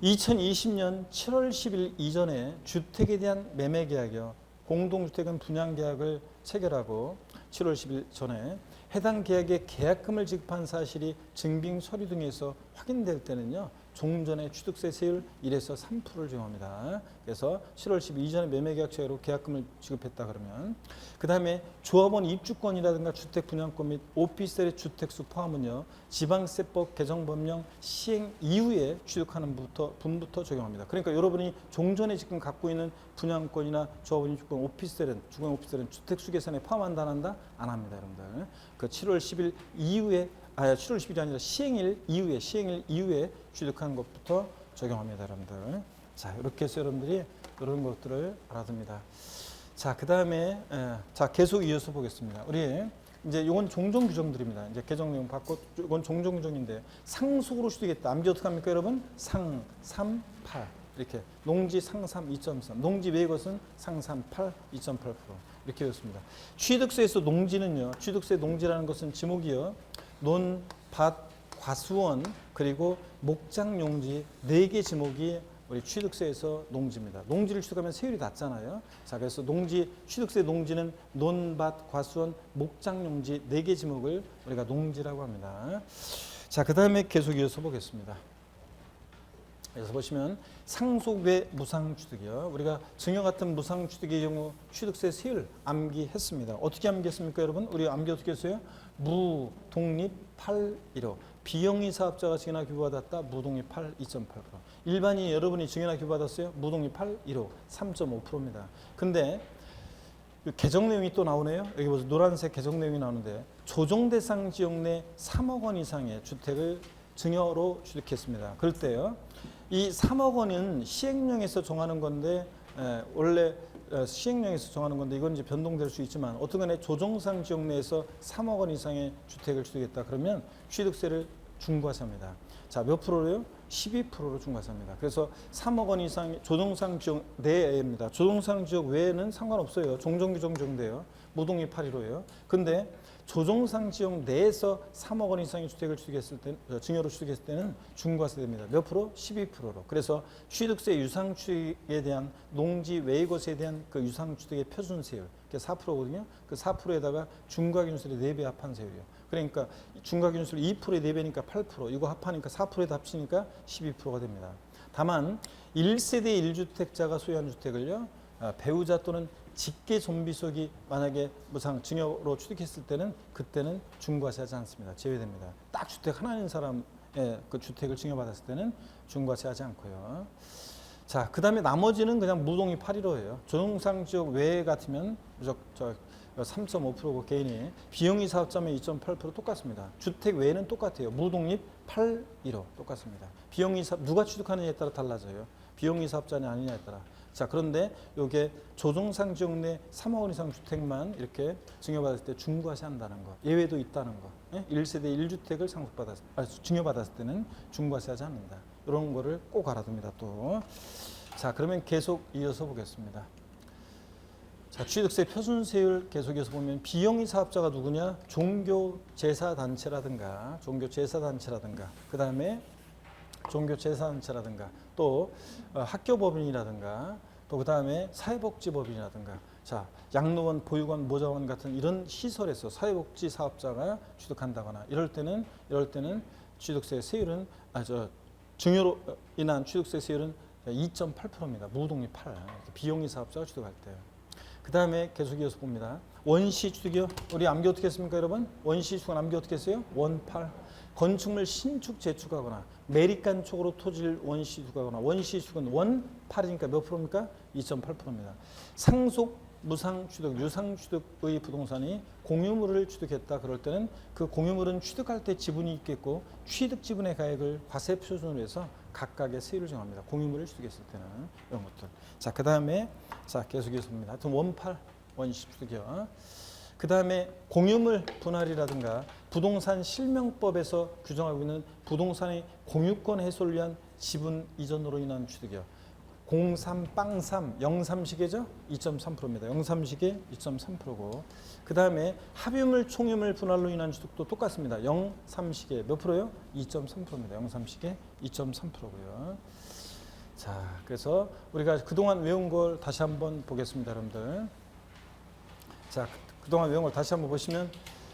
2020년 7월 10일 이전에 주택에 대한 매매 계약이요. 공동주택은 분양 계약을 체결하고 7월 10일 전에 해당 계약에 계약금을 지급한 사실이 증빙 서류 등에서 확인될 때는요. 종전의 취득세 세율 1에서 3%를 적용합니다. 그래서 7월 12일 이전에 매매계약처로 계약금을 지급했다 그러면 그 다음에 조합원 입주권이라든가 주택 분양권 및 오피스텔의 주택수 포함은요 지방세법 개정법령 시행 이후에 취득하는 분부터 적용합니다. 그러니까 여러분이 종전에 지금 갖고 있는 분양권이나 조합원 입주권 오피스텔은 주거 오피스텔은 주택수 계산에 포함한다 안 한다? 안 합니다, 여러분들. 그 7월 10일 이후에 7월 10일이 아니라 시행일 이후에 취득한 것부터 적용합니다, 여러분들. 자, 이렇게 해서 여러분들이 이런 것들을 알아둡니다. 자, 그 다음에 자 계속 이어서 보겠습니다. 우리 이제 이건 종종 규정들입니다. 이제 개정 내용 받고 이건 종종 규정인데 상속으로 취득했다. 암기 어떻게 합니까, 여러분? 상 3, 8 이렇게 농지 상 3, 2.3 농지 외의 것은 상 3, 8, 2.8% 이렇게 되었습니다. 취득세에서 농지는요. 취득세 농지라는 것은 지목이요. 논, 밭, 과수원 그리고 목장용지 4개 지목이 우리 취득세에서 농지입니다. 농지를 취득하면 세율이 낮잖아요. 자, 그래서 취득세 농지는 논, 밭, 과수원, 목장용지 4개 지목을 우리가 농지라고 합니다. 자, 그 다음에 계속 이어서 보겠습니다. 그래서 보시면 상속 외 무상취득이요. 우리가 증여 같은 무상취득의 경우 취득세 세율 암기했습니다. 어떻게 암기했습니까, 여러분? 우리 암기 어떻게 했어요? 무, 독립 8, 1호. 비영리 사업자가 증여나 규부받았다. 무독립 8, 2.8%. 일반인 여러분이 증여나 규부받았어요? 무독립 8, 1호. 3.5%입니다. 근데 개정 내용이 또 나오네요. 여기 보세요. 노란색 개정 내용이 나오는데 조정 대상 지역 내 3억 원 이상의 주택을 증여로 취득했습니다. 그럴 때요. 이 3억 원은 시행령에서 정하는 건데 원래 시행령에서 정하는 건데 이건 이제 변동될 수 있지만 어떤 간에 조정상 지역 내에서 3억 원 이상의 주택을 취득했다 그러면 취득세를 중과세합니다. 자, 몇 프로로요? 12%로 중과세합니다. 그래서 3억 원 이상 조정상 지역 내입니다. 조정상 지역 외에는 상관없어요. 종전규정 적용돼요. 무독립 8.15예요. 근데 조정상 지역 내에서 3억 원 이상의 주택을 취득했을 때, 증여로 취득했을 때는 중과세됩니다. 몇 프로? 12%로. 그래서 취득세 유상취득에 대한 농지 외의 것에 대한 그 유상취득의 표준세율, 그게 4%거든요. 그 4%에다가 중과기준세율의 4배 합한 세율이요. 그러니까 중과기준세율 2%의 4배니까 8%, 이거 합하니까 4%에 합치니까 12%가 됩니다. 다만 1세대 1주택자가 소유한 주택을요, 배우자 또는 직계 좀비속이 만약에 무상 증여로 취득했을 때는 그때는 중과세하지 않습니다. 제외됩니다. 딱 주택 하나 있는 사람의 그 주택을 증여받았을 때는 중과세하지 않고요. 자, 그 다음에 나머지는 그냥 무독립 8.15예요. 조정상 지역 외 같으면 3.5%고 개인이 비영리 사업자면 2.8% 똑같습니다. 주택 외에는 똑같아요. 무독립 8.15 똑같습니다. 비영리 사업 누가 취득하느냐에 따라 달라져요. 비영리 사업자냐 아니냐에 따라. 자, 그런데 이게 조정상 지역 내 3억 원 이상 주택만 이렇게 증여받았을 때 중과세한다는 거. 예외도 있다는 거. 1세대 1주택을 증여받았을 때는 중과세하지 않는다. 이런 거를 꼭 알아둡니다. 또. 자, 그러면 계속 이어서 보겠습니다. 자, 취득세 표준세율 계속 이어서 보면 비영리 사업자가 누구냐? 종교 제사단체라든가 그 다음에 종교 제사단체라든가 또 학교법인이라든가 또 그 다음에 사회복지법인이라든가 자 양로원, 보육원, 모자원 같은 이런 시설에서 사회복지 사업자가 취득한다거나 이럴 때는 취득세 세율은 증여로 인한 취득세 세율은 2.8%입니다. 무독립 8 비영리 사업자가 취득할 때. 그 다음에 계속 이어서 봅니다. 원시 취득이요. 우리 암기 어떻게 했습니까, 여러분? 원시 취득은 암기 어떻게 했어요? 원팔. 건축물 신축 재축하거나 매립간촉으로 토지를 원시 취득하거나 원시 취득은 원8이니까 몇 프로입니까? 2.8%입니다. 상속, 무상 취득, 유상 취득의 부동산이 공유물을 취득했다 그럴 때는 그 공유물은 취득할 때 지분이 있겠고 취득 지분의 가액을 과세 표준으로 해서 각각의 세율을 정합니다. 공유물을 취득했을 때는 이런 것들. 자, 그 다음에 자 계속해서 봅니다. 하여튼 원팔 원시 취득이요. 그 다음에 공유물 분할이라든가 부동산 실명법에서 규정하고 있는 부동산의 공유권 해소를 위한 지분 이전으로 인한 취득이요. 03빵3 03시계죠? 2.3%입니다. 03시계 2.3%고 그 다음에 합유물 총유물 분할로 인한 취득도 똑같습니다. 03시계 몇 프로요? 2.3%입니다. 03시계 2.3%고요. 자, 그래서 우리가 그동안 외운 걸 다시 한번 보겠습니다, 여러분들. 자, 그동안 외운 걸 다시 한번 보시면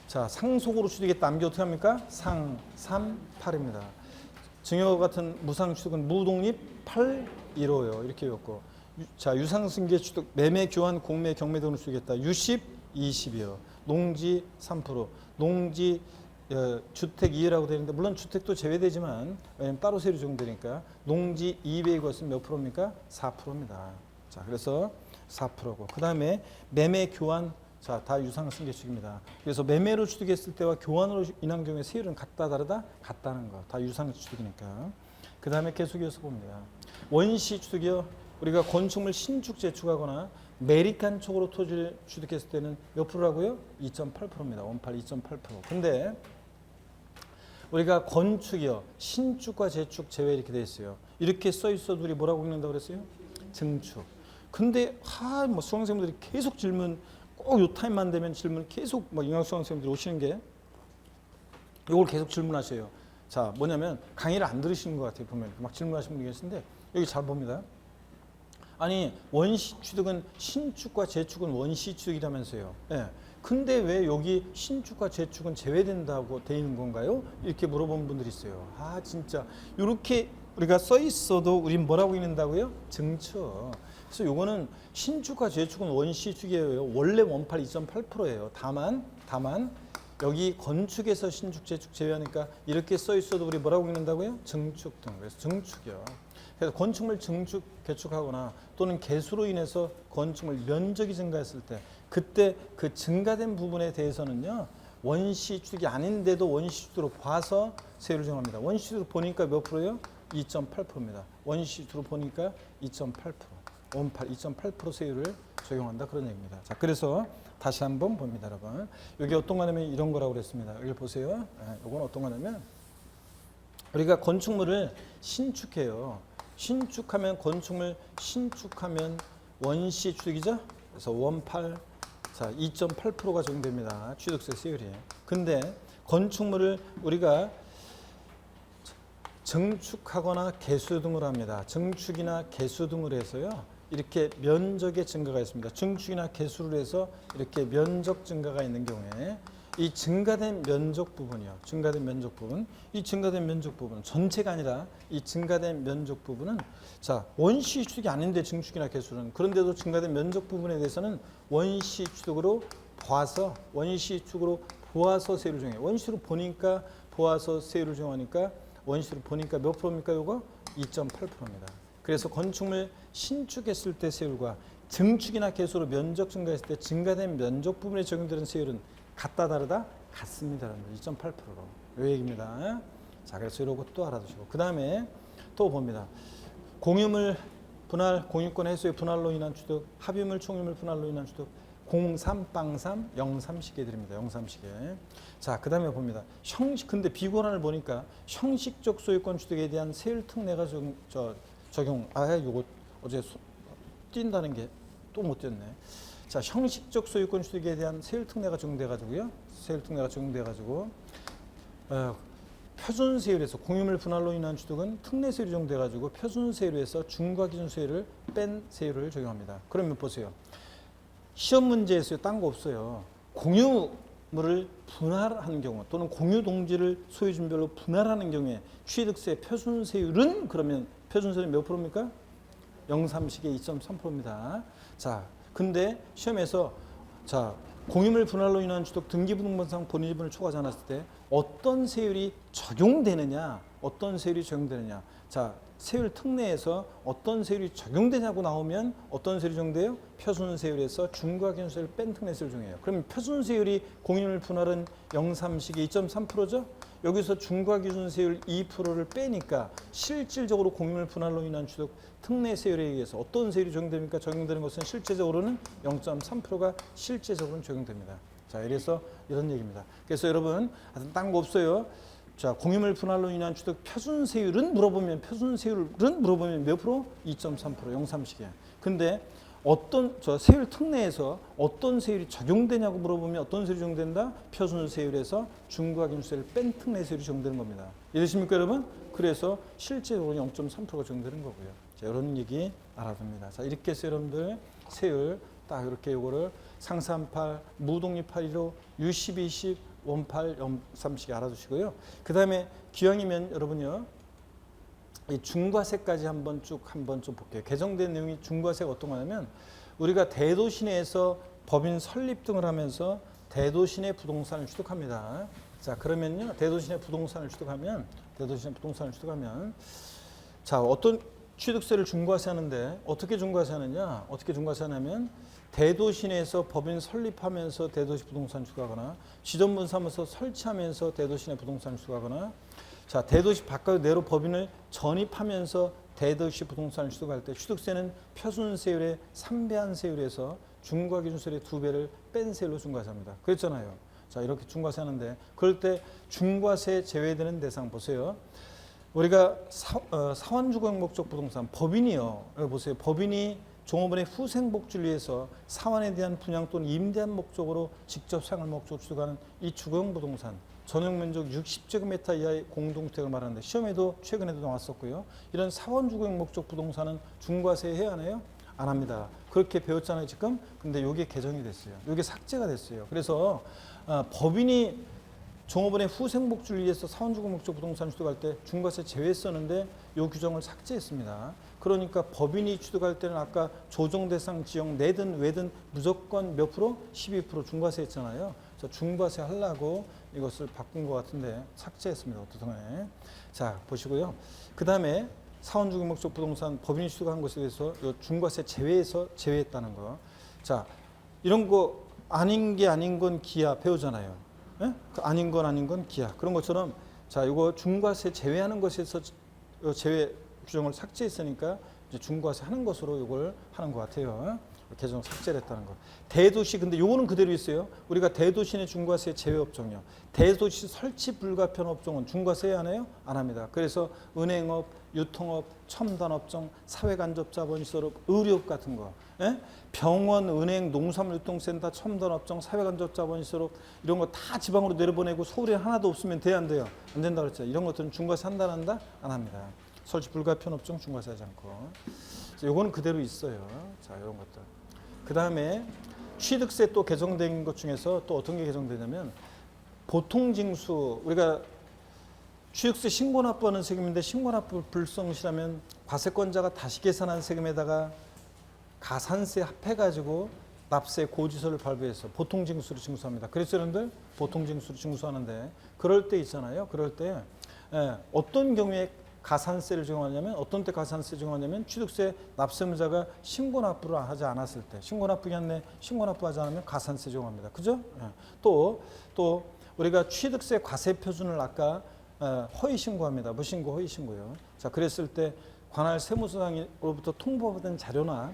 자, 상속으로 취득했다. 암기 어떻게 합니까? 상, 3, 8입니다. 증여 같은 무상 취득은 무독립 8, 1호요. 이렇게 외웠고. 자, 유상승계 취득, 매매, 교환, 공매, 경매 등을 주겠다. 60, 20이요. 농지 3%. 농지 주택 2라고 되는데 물론 주택도 제외되지만 왜냐면 따로 세율이 적용되니까 농지 200의 것은 몇 프로입니까? 4%입니다. 자, 그래서 4%고 그 다음에 매매, 교환 자, 다 유상승계축입니다. 그래서 매매로 취득했을 때와 교환으로 인한 경우에 세율은 같다 다르다? 같다는 거. 다 유상취득이니까. 그 다음에 계속해서 봅니다. 원시 취득이요. 우리가 건축물 신축 재축하거나 매립한 촉으로 토지를 취득했을 때는 몇 프로라고요? 2.8%입니다. 2.8%. 근데 우리가 건축이요. 신축과 재축 제외 이렇게 돼 있어요. 이렇게 써 있어도 우리 뭐라고 읽는다고 그랬어요? 증축. 근데 뭐 수강생분들이 계속 질문 꼭 요 타임만 되면 질문 계속 막 인강수강생분들이 오시는 게 이걸 계속 질문하셔요. 자, 뭐냐면 강의를 안 들으시는 것 같아요. 보면 막 질문하시는 분이 계신데 여기 잘 봅니다. 아니 원시 취득은 신축과 재축은 원시 취득이라면서요. 예. 근데 왜 여기 신축과 재축은 제외된다고 돼 있는 건가요? 이렇게 물어본 분들이 있어요. 아 진짜 이렇게 우리가 써 있어도 우린 뭐라고 읽는다고요? 증축. 그래서 요거는 신축과 재축은 원시 취득이에요. 원래 원팔 2.8%예요. 다만 여기 건축에서 신축, 재축 제외하니까 이렇게 써 있어도 우리 뭐라고 읽는다고요? 증축 등. 그래서 증축이요. 그래서 건축물 증축, 개축하거나 또는 개수로 인해서 건축물 면적이 증가했을 때 그때 그 증가된 부분에 대해서는요. 원시 취득이 아닌데도 원시 취득으로 봐서 세율을 정합니다. 원시 취득으로 보니까 몇 프로요? 2.8%입니다. 원시 취득으로 보니까 2.8%. 2.8% 세율을 적용한다 그런 얘기입니다. 자, 그래서 다시 한번 봅니다, 여러분. 여기 어떤 거냐면 이런 거라고 그랬습니다. 여기 보세요. 이건 어떤 거냐면 우리가 건축물을 신축해요. 신축하면 건축물 신축하면 원시 취득이죠. 그래서 원팔 자 2.8%가 적용됩니다. 취득세 세율이. 근데 건축물을 우리가 증축하거나 개수 등을 합니다. 증축이나 개수 등을 해서요. 이렇게 면적의 증가가 있습니다. 증축이나 개수를 해서 이렇게 면적 증가가 있는 경우에 이 증가된 면적 부분이요. 증가된 면적 부분. 이 증가된 면적 부분 전체가 아니라 이 증가된 면적 부분은 자, 원시 취득이 아닌데 증축이나 개수는 그런데도 증가된 면적 부분에 대해서는 원시 취득으로 보아서 원시 취득으로 보아서 세율을 정해요. 원시로 보니까 보아서 세율을 정하니까 원시로 보니까 몇 프로입니까? 요거 2.8%입니다. 그래서 건축물 신축했을 때 세율과 증축이나 개수로 면적 증가했을 때 증가된 면적 부분에 적용되는 세율은 같다 다르다? 같습니다. 2.8%로. 이 얘기입니다. 자, 그래서 이런 것도 알아두시고 그 다음에 또 봅니다. 공유물 분할, 공유권 해소의 분할로 인한 취득, 합유물, 총유물 분할로 인한 취득 03빵3 03시계 드립니다. 03시계. 자, 그 다음에 봅니다. 근데 비고란을 보니까 형식적 소유권 취득에 대한 세율 특례가 적용. 요거 어제 뛴다는 게 또 못 뛰었네. 자, 형식적 소유권 취득에 대한 세율 특례가 적용돼가지고요. 세율 특례가 적용돼가지고 표준 세율에서 공유물 분할로 인한 취득은 특례 세율이 적용돼가지고 표준 세율에서 중과 기준 세율을 뺀 세율을 적용합니다. 그러면 보세요. 시험 문제에서요. 딴 거 없어요. 공유물을 분할하는 경우 또는 공유 동지를 소유주별로 분할하는 경우에 취득세 표준 세율은 그러면 표준 세율이 몇 프로입니까? 0.3시계 2.3%입니다. 자, 근데 시험에서 자, 공유물 분할로 인한 취득 등기부등본상 본인지분을 초과하지 않았을 때 어떤 세율이 적용되느냐? 어떤 세율이 적용되느냐? 자, 세율 특례에서 어떤 세율이 적용되냐고 나오면 어떤 세율이 적용돼요? 표준 세율에서 중과 기준 세율을 뺀 특례 세율을 적용해요. 그러면 표준 세율이 공유물 분할은 0.3시계 2.3%죠? 여기서 중과 기준 세율 2%를 빼니까 실질적으로 공유물 분할로 인한 취득 특례 세율에 의해서 어떤 세율이 적용됩니까? 적용되는 것은 실제적으로는 0.3%가 실제적으로는 적용됩니다. 자, 이래서 이런 얘기입니다. 그래서 여러분, 딴 거 없어요. 자, 공유물 분할로 인한 취득 표준 세율은 물어보면 몇 프로? 2.3%, 0.3시계. 근데 어떤 세율 특례에서 어떤 세율이 적용되냐고 물어보면 어떤 세율이 적용된다? 표준 세율에서 중과 기준 세율을 뺀 특례 세율이 적용되는 겁니다. 이해되십니까, 여러분? 그래서 실제로 0.3%가 적용되는 거고요. 자, 이런 얘기 알아둡니다. 자, 이렇게 해서 여러분들 세율 딱 이렇게 요거를 상산팔, 무독립 815, U12, 10, 원팔, 03씩 알아두시고요. 그 다음에 기왕이면 여러분요. 이 중과세까지 한번 좀 볼게요. 개정된 내용이 중과세가 어떤 거냐면 우리가 대도시 내에서 법인 설립 등을 하면서 대도시 내 부동산을 취득합니다. 자, 그러면요. 대도시 내 부동산을 취득하면 자, 어떤 취득세를 중과세하는데 어떻게 중과세하느냐? 어떻게 중과세하냐면 대도시 내에서 법인 설립하면서 대도시 부동산 취득하거나 지정분 사무소 설치하면서 대도시 내 부동산 취득하거나 자, 대도시 바깥 내로 법인을 전입하면서 대도시 부동산을 취득할 때 취득세는 표준세율의 3배한 세율에서 중과기준세율의 2배를 뺀 세율로 중과세합니다. 그랬잖아요. 자, 이렇게 중과세하는데 그럴 때 중과세 제외되는 대상 보세요. 우리가 사원주거 목적 부동산 법인이요. 여기 보세요. 법인이 종업원의 후생복지를 위해서 사원에 대한 분양 또는 임대한 목적으로 직접 사용할 목적으로 취득하는 이 주거용 부동산 전용 면적 60제곱미터 이하의 공동주택을 말하는데 시험에도 최근에도 나왔었고요. 이런 사원주거용 목적 부동산은 중과세 해야 하나요? 안 합니다. 그렇게 배웠잖아요 지금. 근데 이게 개정이 됐어요. 이게 삭제가 됐어요. 그래서 법인이 종업원의 후생복지를 위해서 사원주거 목적 부동산 취득할 때 중과세 제외했었는데 이 규정을 삭제했습니다. 그러니까 법인이 취득할 때는 아까 조정 대상 지역 내든 외든 무조건 몇 프로? 12% 중과세 했잖아요. 그래서 중과세 하려고 이것을 바꾼 것 같은데 삭제했습니다. 어떻게? 자, 보시고요. 그 다음에 사원주거 목적 부동산 법인이 취득한 것에 대해서 이 중과세 제외해서 제외했다는 거. 자, 이런 거 아닌 게 아닌 건 기하 배우잖아요. 예? 그 아닌 건 기하. 그런 것처럼 자, 이거 중과세 제외하는 것에서 제외 규정을 삭제했으니까 이제 중과세 하는 것으로 이걸 하는 것 같아요. 개정 삭제를 했다는 거. 대도시 근데 요거는 그대로 있어요. 우리가 대도시 내 중과세 제외 업종이요. 대도시 설치 불가피한 업종은 중과세 하나요? 안 합니다. 그래서 은행업, 유통업, 첨단업종, 사회간접자본시설업, 의료업 같은 거. 예? 병원, 은행, 농산물유통센터, 첨단업종, 사회간접자본시설업 이런 거 다 지방으로 내려보내고 서울에 하나도 없으면 돼야 안 돼요? 안 된다고 그랬죠. 이런 것들은 중과세 한다 안 한다? 안 합니다. 설치 불가피한 업종 중과세 하지 않고. 요거는 그대로 있어요. 자, 이런 것들. 그 다음에 취득세 또 개정된 것 중에서 또 어떤 게 개정되냐면 보통징수 우리가 취득세 신고납부하는 세금인데 신고납부 불성실하면 과세권자가 다시 계산한 세금에다가 가산세 합해가지고 납세 고지서를 발부해서 보통징수로 징수합니다. 그래서 여러분들 보통징수로 징수하는데 그럴 때 있잖아요. 그럴 때 어떤 경우에 가산세를 적용하냐면 어떤 때 가산세 적용하냐면 취득세 납세무자가 신고납부를 하지 않았을 때 신고납부하지 않으면 가산세 적용합니다. 그죠? 또 우리가 취득세 과세 표준을 아까 허위 신고합니다. 무신고 허위 신고요. 자, 그랬을 때 관할 세무서장으로부터 통보받은 자료나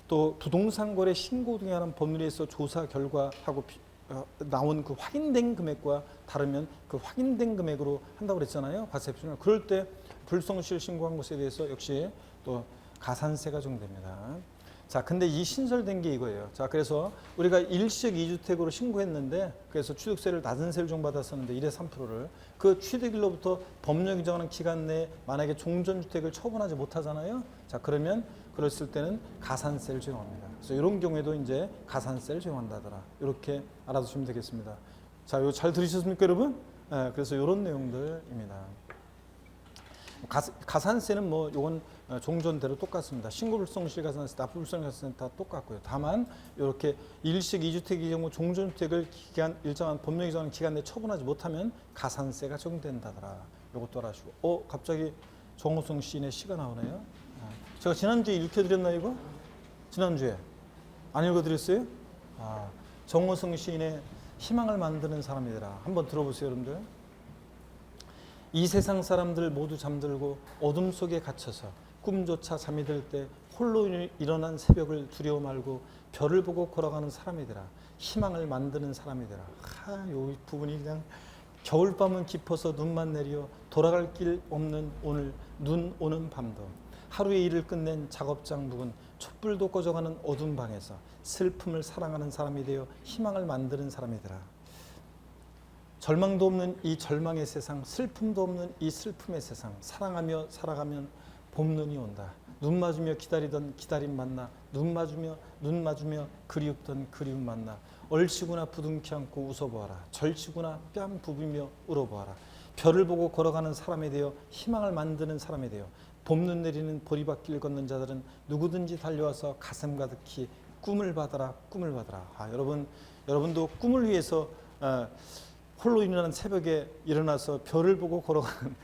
또 부동산 거래 신고 등에 관한 법률에서 조사 결과하고 나온 그 확인된 금액과 다르면 그 확인된 금액으로 한다고 그랬잖아요. 과세 표준을. 그럴 때 불성실 신고한 것에 대해서 역시 또 가산세가 적용됩니다. 자, 근데 이 신설된 게 이거예요. 자, 그래서 우리가 일시적 2주택으로 신고했는데 그래서 취득세를 낮은 세율 적용받았었는데 1에 3%를 그 취득일로부터 법령 규정하는 기간 내에 만약에 종전주택을 처분하지 못하잖아요. 자, 그러면 그랬을 때는 가산세를 적용합니다. 그래서 이런 경우에도 이제 가산세를 적용한다더라. 이렇게 알아두시면 되겠습니다. 자, 이거 잘 들으셨습니까, 여러분? 그래서 이런 내용들입니다. 가산세는 뭐 이건 종전대로 똑같습니다. 신고불성실 가산세, 납부불성 가산세 다 똑같고요. 다만 이렇게 일식 2주택의 경우 종전주택을 일정한 법령 규정한 기간 내에 처분하지 못하면 가산세가 적용된다더라. 이것도 알아주시고. 갑자기 정호성 시인의 시가 나오네요. 제가 지난주에 읽혀드렸나 이거? 지난주에 안 읽어드렸어요? 정호성 시인의 희망을 만드는 사람이더라. 한번 들어보세요, 여러분들. 이 세상 사람들 모두 잠들고 어둠 속에 갇혀서 꿈조차 잠이 들 때 홀로 일어난 새벽을 두려워 말고 별을 보고 걸어가는 사람이더라. 희망을 만드는 사람이더라. 요 부분이 그냥 겨울밤은 깊어서 눈만 내려 돌아갈 길 없는 오늘 눈 오는 밤도 하루의 일을 끝낸 작업장 묵은 촛불도 꺼져가는 어두운 방에서 슬픔을 사랑하는 사람이 되어 희망을 만드는 사람이더라. 절망도 없는 이 절망의 세상, 슬픔도 없는 이 슬픔의 세상, 사랑하며 살아가면 봄눈이 온다. 눈 마주며 기다리던 기다림 만나, 눈 마주며 그리웠던 그리움 만나, 얼씨구나 부둥켜 안고 웃어보아라. 절치구나 뺨 부비며 울어보아라. 별을 보고 걸어가는 사람에 대여 희망을 만드는 사람에 대여 봄눈 내리는 보리밭길 걷는 자들은 누구든지 달려와서 가슴 가득히 꿈을 받아라, 꿈을 받아라. 여러분도 꿈을 위해서 홀로 일어나는 새벽에 일어나서 별을 보고 걸어가는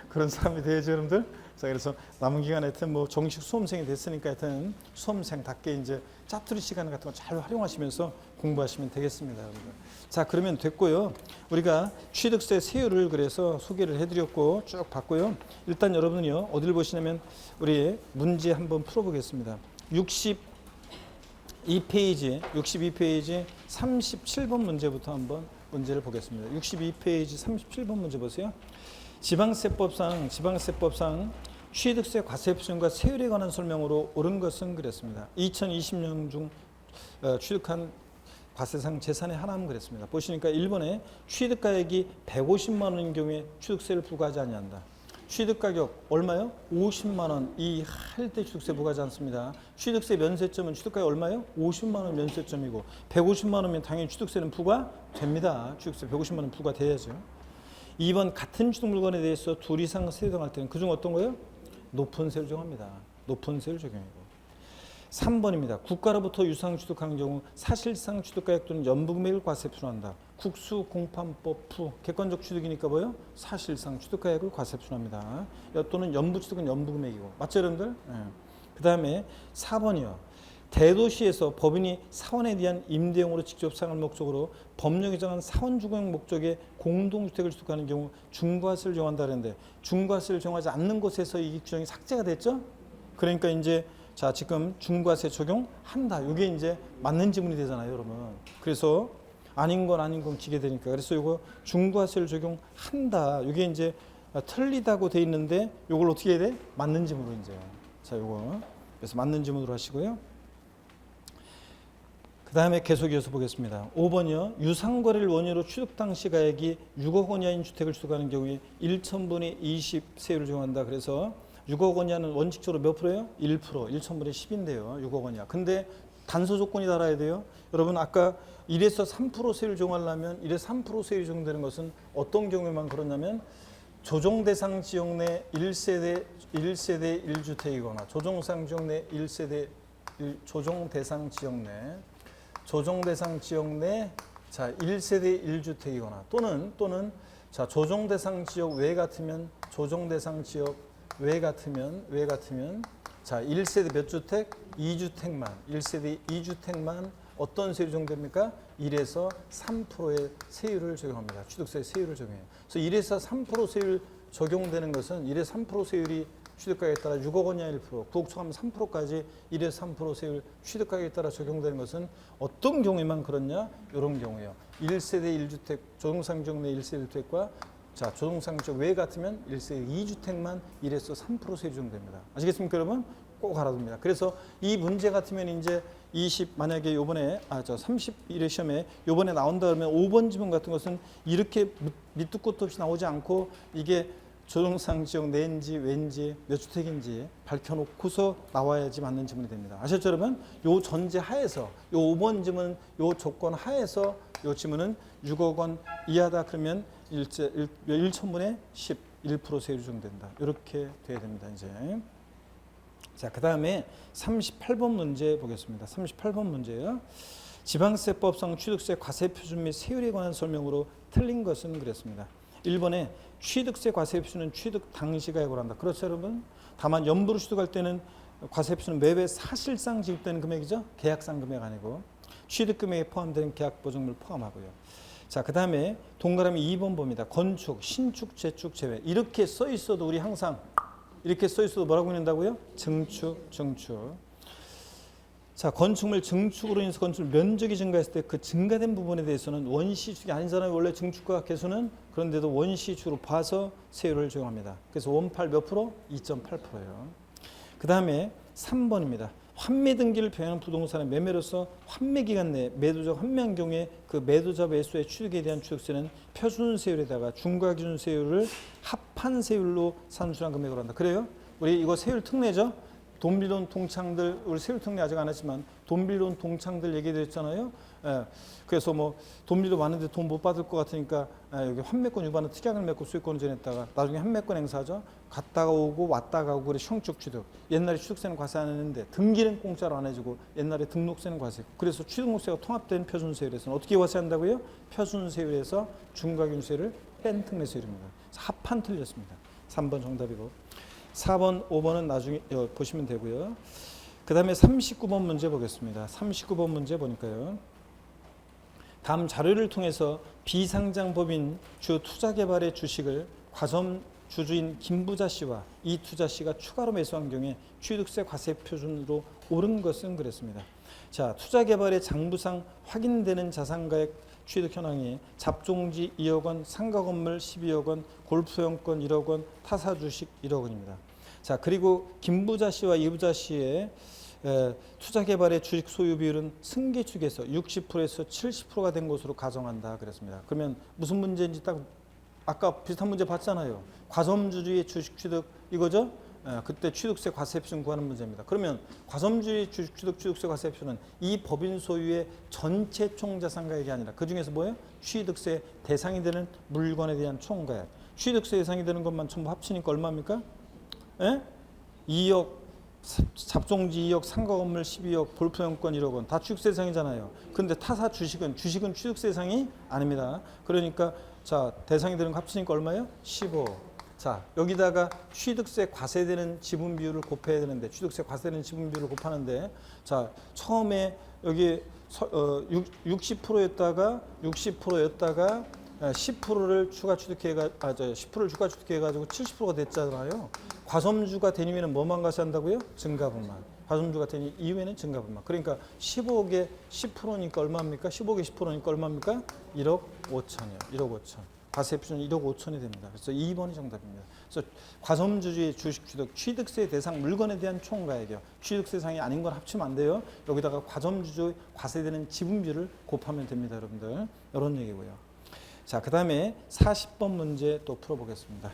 그런 사람이 되야죠, 여러분들. 자, 그래서 남은 기간 하여튼 뭐 정식 수험생이 됐으니까 하여튼 수험생답게 이제 짜투리 시간 같은 거 잘 활용하시면서 공부하시면 되겠습니다, 여러분들. 자, 그러면 됐고요. 우리가 취득세 세율을 그래서 소개를 해드렸고 쭉 봤고요. 일단 여러분은요, 어디를 보시냐면 우리 문제 한번 풀어보겠습니다. 62페이지 37번 문제부터 한번 문제를 보겠습니다. 62페이지 37번 문제 보세요. 지방세법상 취득세 과세 표준과 세율에 관한 설명으로 옳은 것은 그랬습니다. 2020년 중 취득한 과세상 재산의 하나는 그랬습니다. 보시니까 1번에 취득가액이 150만 원인 경우에 취득세를 부과하지 아니한다. 취득가격 얼마요? 50만 원 이할 때 취득세 부과하지 않습니다. 취득세 면세점은 취득가격 얼마요? 50만 원 면세점이고 150만 원이면 당연히 취득세는 부과됩니다. 취득세 150만 원 부과돼야죠. 2번 같은 취득 물건에 대해서 둘 이상 세율 정할 때는 그중 어떤 거예요? 높은 세율 정합니다. 높은 세율 적용이고. 3번입니다. 국가로부터 유상 취득한 경우 사실상 취득가액 또는 연부금액을 과세 표준한다. 국수공판법 푸 객관적 취득이니까 뭐요? 사실상 취득가액을 과세 표준합니다. 또는 연부취득은 연부금액이고. 맞죠, 여러분들? 네. 그 다음에 4번이요. 대도시에서 법인이 사원에 대한 임대용으로 직접 사용할 목적으로 법령에 정한 사원 주거용 목적의 공동주택을 취득하는 경우 중과세를 정한다는데 중과세를 정하지 않는 곳에서 이 규정이 삭제가 됐죠? 그러니까 이제 자, 지금 중과세 적용한다. 이게 이제 맞는 지문이 되잖아요, 여러분. 그래서 아닌 건 기게 되니까. 그래서 이거 중과세를 적용한다. 이게 이제 틀리다고 돼 있는데 이걸 어떻게 해야 돼? 맞는 지문으로 이제. 자, 요거. 그래서 맞는 지문으로 하시고요. 그 다음에 계속 이어서 보겠습니다. 5번이요. 유상거래를 원인으로 취득 당시 가액이 6억 원 이하인 주택을 취득하는 경우에 1천분의 20 세율을 적용한다. 그래서 6억 원 이하는 원칙적으로 몇 프로예요? 1%, 1천분의 10인데요. 6억 원 이하. 근데 단서 조건이 달아야 돼요. 여러분 아까 1에서 3% 세율 적용하려면 1에서 3% 세율이 적용되는 것은 어떤 경우에만 그러냐면 조정대상 지역 내 1세대 1주택이거나 조정대상 지역 내 1세대 조정대상 지역 내 자, 1세대 1주택이거나 또는 자, 조정대상 지역 외 같으면 자, 1세대 몇 주택? 2주택만 1세대 2주택만 어떤 세율이 적용됩니까? 1에서 3%의 세율을 적용합니다. 취득세 세율을 적용해요. 그래서 1에서 3% 세율 적용되는 것은 1에서 3% 세율이 취득가격에 따라 6억 원 이하 1%, 9억 초과하면 3%까지 1에서 3% 세율 취득가격에 따라 적용되는 것은 어떤 경우에만 그렇냐? 이런 경우예요. 1세대 1주택 조정상지역 내 1세대 1주택과 자, 조정상지역 외 같으면 1세대 2주택만 1에서 3% 세율이 적용됩니다. 아시겠습니까, 여러분? 꼭 알아둡니다. 그래서 이 문제 같으면 이제 만약에 요번에 31회 시험에 요번에 나온다 그러면 5번 지문 같은 것은 이렇게 밑도 끝도 없이 나오지 않고 이게 조정상 지역 내인지 왠지 몇 주택인지 밝혀놓고서 나와야지 맞는 지문이 됩니다. 아셨죠, 여러분? 요 전제 하에서 요 5번 지문 요 조건 하에서 요 지문은 6억 원 이하다 그러면 1천분의 10, 1% 세율이 적용된다. 이렇게 돼야 됩니다, 이제. 자, 그 다음에 38번 문제 보겠습니다. 38번 문제예요. 지방세법상 취득세 과세 표준 및 세율에 관한 설명으로 틀린 것은 그랬습니다. 1번에 취득세 과세 표준은 취득 당시 가액으로 한다. 그렇죠, 여러분? 다만 연부로 취득할 때는 과세 표준은 매매 사실상 지급되는 금액이죠. 계약상 금액 아니고 취득 금액에 포함되는 계약 보증금을 포함하고요. 자, 그 다음에 동그라미 2번 봅니다. 건축, 신축, 재축, 제외. 이렇게 써 있어도 우리 항상 이렇게 써 있어도 뭐라고 읽는다고요? 증축, 증축. 자, 건축물 증축으로 인해서 건축 면적이 증가했을 때 그 증가된 부분에 대해서는 원시축이 아니잖아요. 원래 증축가 개수는. 그런데도 원시축으로 봐서 세율을 적용합니다. 그래서 원팔 몇 프로? 2.8%예요. 그 다음에 3번입니다. 환매 등기를 병행한 부동산의 매매로서 환매 기간 내에 매도자가 환매한 경우에 그 매도자 매수의 취득에 대한 취득세는 표준세율에다가 중과기준세율을 합한 세율로 산출한 금액으로 한다. 그래요? 우리 이거 세율 특례죠? 돈 빌려온 동창들, 우리 세율특례 아직 안 했지만 돈 빌려온 동창들 얘기드렸잖아요. 예, 그래서 뭐 돈 빌려 왔는데 돈 못 받을 것 같으니까 여기 환매권 위반은 특약을 맺고 수익권을 전했다가 나중에 환매권 행사죠. 갔다가 오고 왔다가 오고 그래 형축 취득. 옛날에 취득세는 과세 안 했는데 등기는 공짜로 안 해주고 옛날에 등록세는 과세. 그래서 취득세가 통합된 표준세율에서는 어떻게 과세한다고요? 표준세율에서 중과균세를 뺀 특례세율입니다. 합판 틀렸습니다. 3번 정답이고 4번, 5번은 나중에 보시면 되고요. 그 다음에 39번 문제 보겠습니다. 39번 문제 보니까요. 다음 자료를 통해서 비상장법인 주 투자개발의 주식을 과점 주주인 김부자 씨와 이투자 씨가 추가로 매수한 경우에 취득세 과세 표준으로 오른 것은 그랬습니다. 자, 투자개발의 장부상 확인되는 자산가액 취득 현황이 잡종지 2억 원, 상가 건물 12억 원, 골프용권 1억 원, 타사 주식 1억 원입니다. 자, 그리고 김부자 씨와 이부자 씨의 투자개발의 주식 소유 비율은 승계축에서 60%에서 70%가 된 것으로 가정한다 그랬습니다. 그러면 무슨 문제인지 딱 아까 비슷한 문제 봤잖아요. 과점주주의 주식 취득 이거죠? 그때 취득세 과세 표준 구하는 문제입니다. 그러면 과점주의 주식 취득 취득세 과세 표준은 이 법인 소유의 전체 총자산가액이 아니라 그 중에서 뭐예요? 취득세 대상이 되는 물건에 대한 총가액. 취득세 대상이 되는 것만 전부 합치니까 얼마입니까? 2억, 잡종지 2억, 상가 건물 12억, 골프용권 1억 원. 다 취득세 대상이잖아요. 그런데 타사 주식은 취득세 대상이 아닙니다. 그러니까 자, 대상이 되는 거 합치니까 얼마예요? 15. 자, 여기다가 취득세 과세되는 지분 비율을 곱해야 되는데 취득세 과세되는 지분 비율을 곱하는데 자, 처음에 여기 60%였다가 10%를 추가 취득해 10%를 추가 취득해 가지고 70%가 됐잖아요. 과점주가 되면 뭐만 과세한다고요? 증가분만. 과점주가 되니 이후에는 증가분만. 그러니까 15억에 10%니까 얼마입니까? 15억에 10%니까 얼마입니까? 1억 5천이요. 1억 5천. 과세 표준이 1억 5천이 됩니다. 그래서 2번이 정답입니다. 그래서 과점주주의 주식 취득, 취득세 대상 물건에 대한 총가액이요. 취득세 대상이 아닌 걸 합치면 안 돼요. 여기다가 과점주주 과세되는 지분비율을 곱하면 됩니다, 여러분들. 이런 얘기고요. 자, 그 다음에 40번 문제 또 풀어보겠습니다.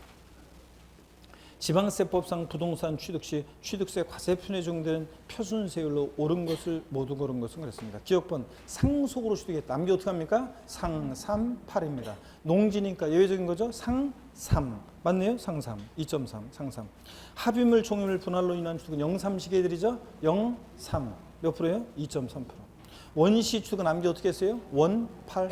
지방세법상 부동산 취득 시 취득세 과세 표준에 적용되는 표준세율로 옳은 것을 모두 고른 것은 그랬습니다. 기억번 상속으로 취득했다. 암기 어떻게 합니까? 상삼 8입니다. 농지니까 예외적인 거죠. 상삼 맞네요. 상삼 2.3 상삼. 합의물 종유물 분할로 인한 취득은 0.3 시계들이죠. 0.3 몇 프로예요? 2.3%. 원시 취득은 암기 어떻게 했어요? 18,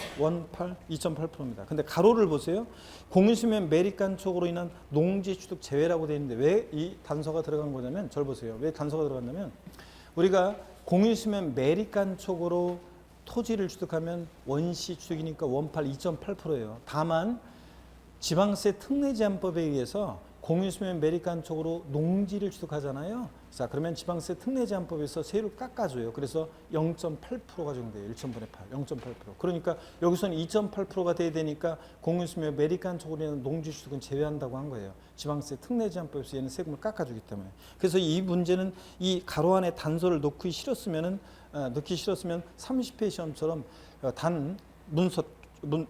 2.8%입니다. 근데 가로를 보세요. 공유수면 매립간촉으로 인한 농지 취득 제외라고 되어 있는데 왜 이 단서가 들어간 거냐면 절 보세요. 왜 단서가 들어갔냐면 우리가 공유수면 매립간촉으로 토지를 취득하면 원시 취득이니까 2.8%예요. 다만 지방세 특례제한법에 의해서 공유수면 매립간촉으로 농지를 취득하잖아요. 자, 그러면 지방세 특례제한법에서 세율을 깎아줘요. 그래서 0.8%가 적용돼요. 1,000분의 8, 0.8%. 그러니까 여기서는 2.8%가 돼야 되니까 공유수면 매립간촉으로 인한 농지 취득은 제외한다고 한 거예요. 지방세 특례제한법에서 얘는 세금을 깎아주기 때문에. 그래서 이 문제는 이 가로 안에 단서를 넣기 싫었으면 30회 시험처럼 단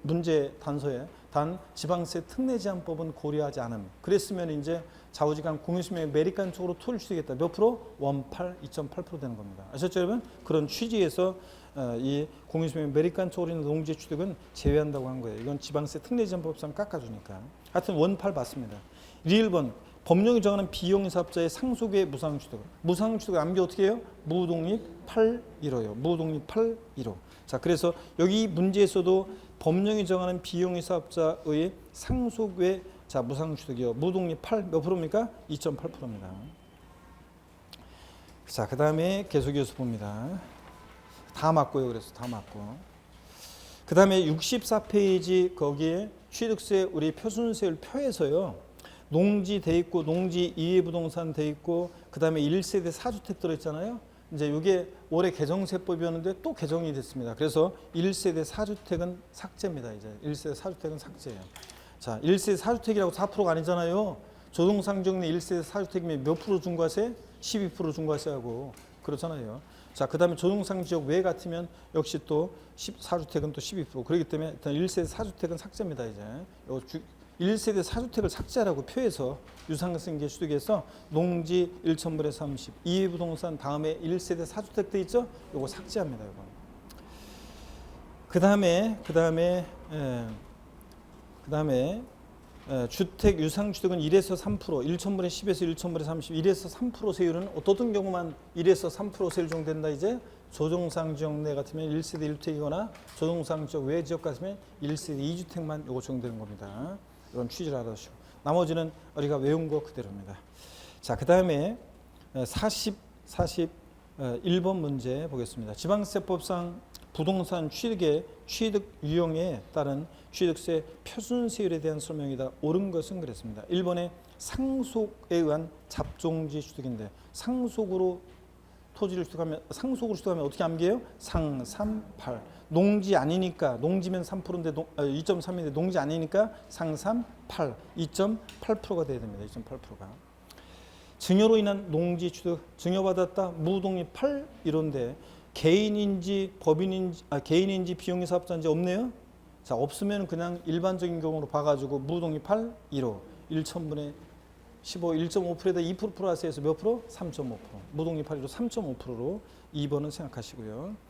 문제 단서에 단 지방세 특례제한법은 고려하지 않음. 그랬으면 이제 좌우지간 공유수면 매립간촉으로 토를 취득했다. 몇 프로? 2.8% 되는 겁니다. 아셨죠, 여러분? 그런 취지에서 이 공유수면 매립간촉으로 있는 농지 취득은 제외한다고 한 거예요. 이건 지방세 특례제한법상 깎아주니까. 하여튼 18 맞습니다. 1번 법령이 정하는 비용인 사업자의 상속의 무상취득. 무상취득 암기 어떻게 해요? 무독립 8.15요. 무독립 8.15. 자, 그래서 여기 문제에서도 법령이 정하는 비용의 사업자의 상속의 자 무상취득이요. 무독립 8 몇 프로입니까? 2.8%입니다. 자, 그 다음에 계속해서 봅니다. 다 맞고요. 그래서 다 맞고. 그 다음에 64페이지 거기에 취득세 우리 표준세율 표에서요. 농지 돼 있고 농지 이해 부동산 돼 있고 그 다음에 1세대 4주택 들어있잖아요. 이제 이게 올해 개정세법이었는데 또 개정이 됐습니다. 그래서 1세대 4주택은 삭제입니다. 이제 1세대 4주택은 삭제예요. 자, 1세대 4주택이라고 4%가 아니잖아요. 조동상정리 1세대 4주택이면 몇 프로 중과세? 12% 중과세하고 그렇잖아요. 자, 그 다음에 조동상 지역 외 같으면 역시 또 4주택은 또 12%. 그렇기 때문에 일단 1세대 4주택은 삭제입니다. 이제 1세대 4주택을 삭제하라고 표해서 유상승계 취득에서 농지 1,000분의 30, 이해부동산 다음에 1세대 4주택 돼 있죠? 요거 삭제합니다. 요거. 그 다음에 주택 유상취득은 1에서 3%, 1,000분의 10에서 1,000분의 30, 1에서 3% 세율은 어떤 경우만 1에서 3% 세율 적용된다 이제? 조정상 지역 내 같으면 1세대 1주택이거나 조정상 지역 외 지역 같으면 1세대 2주택만 요거 적용되는 겁니다. 이런 취지를 알아두시고 나머지는 우리가 외운 거 그대로입니다. 자, 그 다음에 41번 문제 보겠습니다. 지방세법상 부동산 취득 유형에 따른 취득세 표준세율에 대한 설명이다. 옳은 것은 그랬습니다. 1번에 상속에 의한 잡종지 취득인데 상속으로 토지를 취득하면 어떻게 암기해요? 상삼팔. 농지 아니니까 농지면 3%인데 2.3인데 농지 아니니까 상삼팔 2.8%가 돼야 됩니다. 2.8%가. 증여로 인한 농지 취득 증여받았다 무독립 8 이론데 개인인지 개인인지 비용의 사업자인지 없네요. 자, 없으면 그냥 일반적인 경우로 봐가지고 무독립 8 1호 1,000분의 15 1.5%에다 2% 플러스 해서 몇 프로? 3.5%. 무독립 8 1호 3.5%로 2번은 생각하시고요.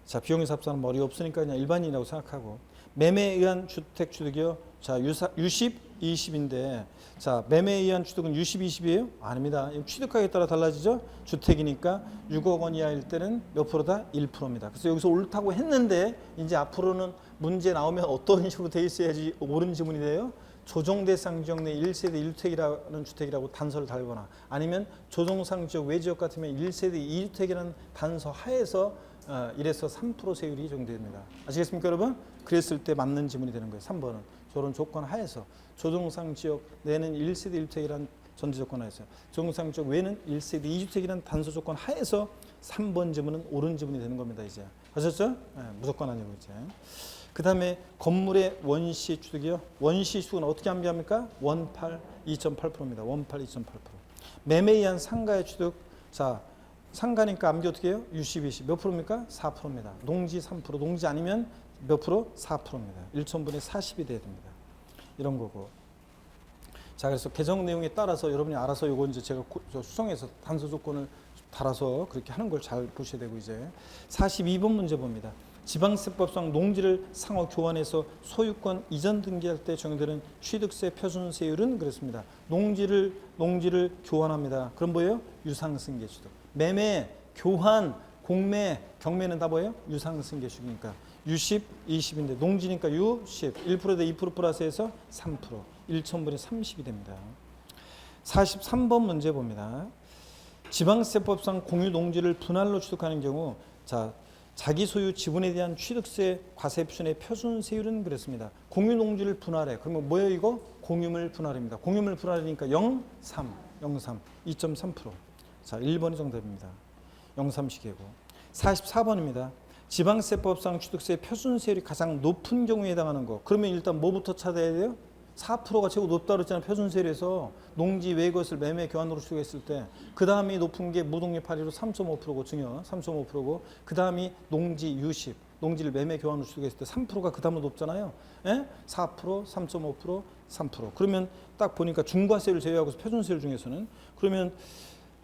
자, 비용의 사업자는 머리 없으니까 그냥 일반인이라고 생각하고 매매에 의한 주택 취득이요. 자, 유십 20인데 자, 매매에 의한 취득은 유십 20이에요? 아닙니다. 취득하기에 따라 달라지죠. 주택이니까 6억 원 이하일 때는 몇 프로다? 1%입니다. 그래서 여기서 옳다고 했는데 이제 앞으로는 문제 나오면 어떤 식으로 돼 있어야지 옳은 지문이 돼요? 조정대상 지역 내 1세대 1주택이라는 주택이라고 단서를 달거나 아니면 조정상 지역 외지역 같으면 1세대 2주택이라는 단서 하에서 1에서 3% 세율이 적용됩니다. 아시겠습니까, 여러분? 그랬을 때 맞는 지문이 되는 거예요. 3번은 저런 조건 하에서 조정상 지역 내는 1세대 1주택이라는 전제 조건 하에서 조정상 지역 외는 1세대 2주택이라는 단서 조건 하에서 3번 지문은 옳은 지문이 되는 겁니다. 이제 아셨죠? 네, 무조건 아니고 이제. 그 다음에 건물의 원시 취득이요. 원시 취득은 어떻게 암기합니까? 원팔 2.8%입니다. 원팔 2.8%. 매매에 의한 상가의 취득. 자, 상가니까 암기 어떻게 해요? 유십 20. 몇 프로입니까? 4%입니다. 농지 3%. 농지 아니면 몇 프로? 4%입니다. 1,000분의 40이 돼야 됩니다. 이런 거고. 자, 그래서 개정 내용에 따라서 여러분이 알아서 요거 이제 제가 수정해서 단서 조건을 달아서 그렇게 하는 걸 잘 보셔야 되고 이제 42번 문제 봅니다. 지방세법상 농지를 상호 교환해서 소유권 이전 등기할 때 적용되는 취득세 표준세율은 그렇습니다. 농지를 교환합니다. 그럼 뭐예요? 유상승계 취득. 매매, 교환, 공매, 경매는 다 뭐예요? 유상승계 취득이니까 유십, 20인데 농지니까 유십, 1%대 2% 플러스해서 3%, 1,000분의 30이 됩니다. 43번 문제 봅니다. 지방세법상 공유 농지를 분할로 취득하는 경우 자, 자기 소유 지분에 대한 취득세 과세 표준의 표준세율은 그랬습니다. 공유 농지를 분할해. 그러면 뭐예요 이거? 공유물 분할입니다. 공유물 분할이니까 0.3, 2.3%. 자, 1번이 정답입니다. 0.3시계고. 44번입니다. 지방세법상 취득세 표준세율이 가장 높은 경우에 해당하는 거. 그러면 일단 뭐부터 찾아야 돼요? 4%가 최고 높다고 했잖아요. 표준세율에서 농지 외 것을 매매 교환으로 취득했을 때 그 다음이 높은 게 무독립 8.15 3.5%고 증여 3.5%고 그 다음이 농지 유십 농지를 매매 교환으로 취득했을 때 3%가 그 다음으로 높잖아요. 예? 4%, 3.5%, 3%. 그러면 딱 보니까 중과세율 제외하고 표준세율 중에서는 그러면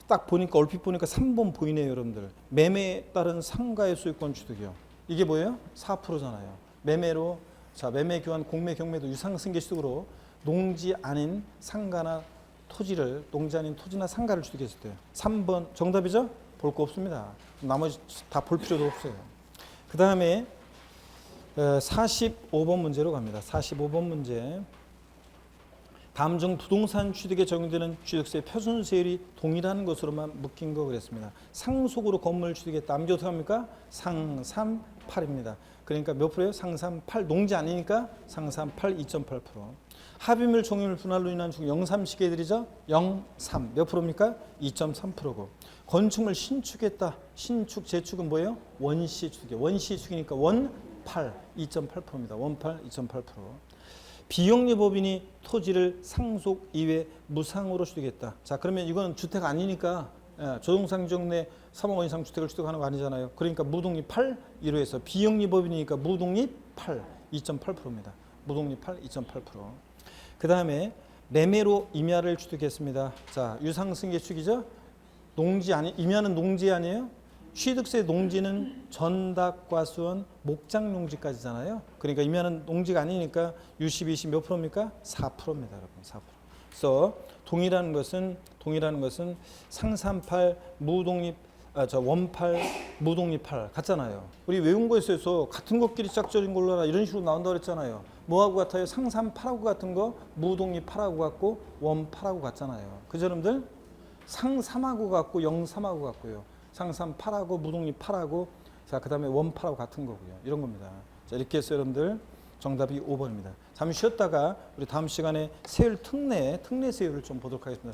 딱 보니까 얼핏 보니까 3번 보이네요, 여러분들. 매매에 따른 상가의 소유권 취득이요. 이게 뭐예요? 4%잖아요. 매매로 자, 매매 교환, 공매, 경매도 유상승계 취득으로 농지 아닌 상가나 토지를 농지 아닌 토지나 상가를 취득했을 때 3번 정답이죠? 볼 거 없습니다. 나머지 다 볼 필요도 없어요. 그 다음에 45번 문제로 갑니다. 45번 문제. 다음 중 부동산 취득에 적용되는 취득세 표준세율이 동일한 것으로만 묶인 거 그랬습니다. 상속으로 건물 취득했다. 암기 어떻게 합니까? 상삼팔입니다. 그러니까 몇 프로예요? 상삼팔. 농지 아니니까 상삼팔 2.8%. 합의물 종유물 분할로 인한 중 0.3시계들이죠. 0.3. 몇 프로입니까? 2.3%고. 건축물 신축했다. 신축, 재축은 뭐예요? 원시 취득이에요. 원시 취득이니까 원팔 2.8%입니다. 원팔 2.8%. 비영리법인이 토지를 상속 이외 무상으로 취득했다. 자, 그러면 이건 주택 아니니까 조정상 지역 내 3억 원 이상 주택을 취득하는 거 아니잖아요. 그러니까 무독립 8 1호에서 비영리법인이니까 무독립 8 2.8%입니다. 무독립 8 2.8%. 그 다음에 매매로 임야를 취득했습니다. 자, 유상승계축이죠. 농지 아니, 임야는 농지 아니에요? 취득세 농지는 전닭과수원 목장농지까지잖아요. 그러니까 임야는 농지가 아니니까 유시, 비시 몇 프로입니까? 4%입니다, 여러분. 4%. 그래서 동이라는 것은 상산팔, 무독립, 원팔, 무독립팔 같잖아요. 우리 외운 거에 있어서 같은 것끼리 짝절인 걸로 이런 식으로 나온다고 그랬잖아요. 뭐하고 같아요? 상산팔하고 같은 거, 무독립팔하고 같고, 원팔하고 같잖아요. 그죠, 여러분들? 상삼하고 같고, 영삼하고 같고요. 상삼팔하고, 무독립팔하고, 자, 그 다음에 원팔하고 같은 거고요. 이런 겁니다. 자, 이렇게 해서 여러분들 정답이 5번입니다. 잠시 쉬었다가 우리 다음 시간에 세율 특례 세율을 좀 보도록 하겠습니다.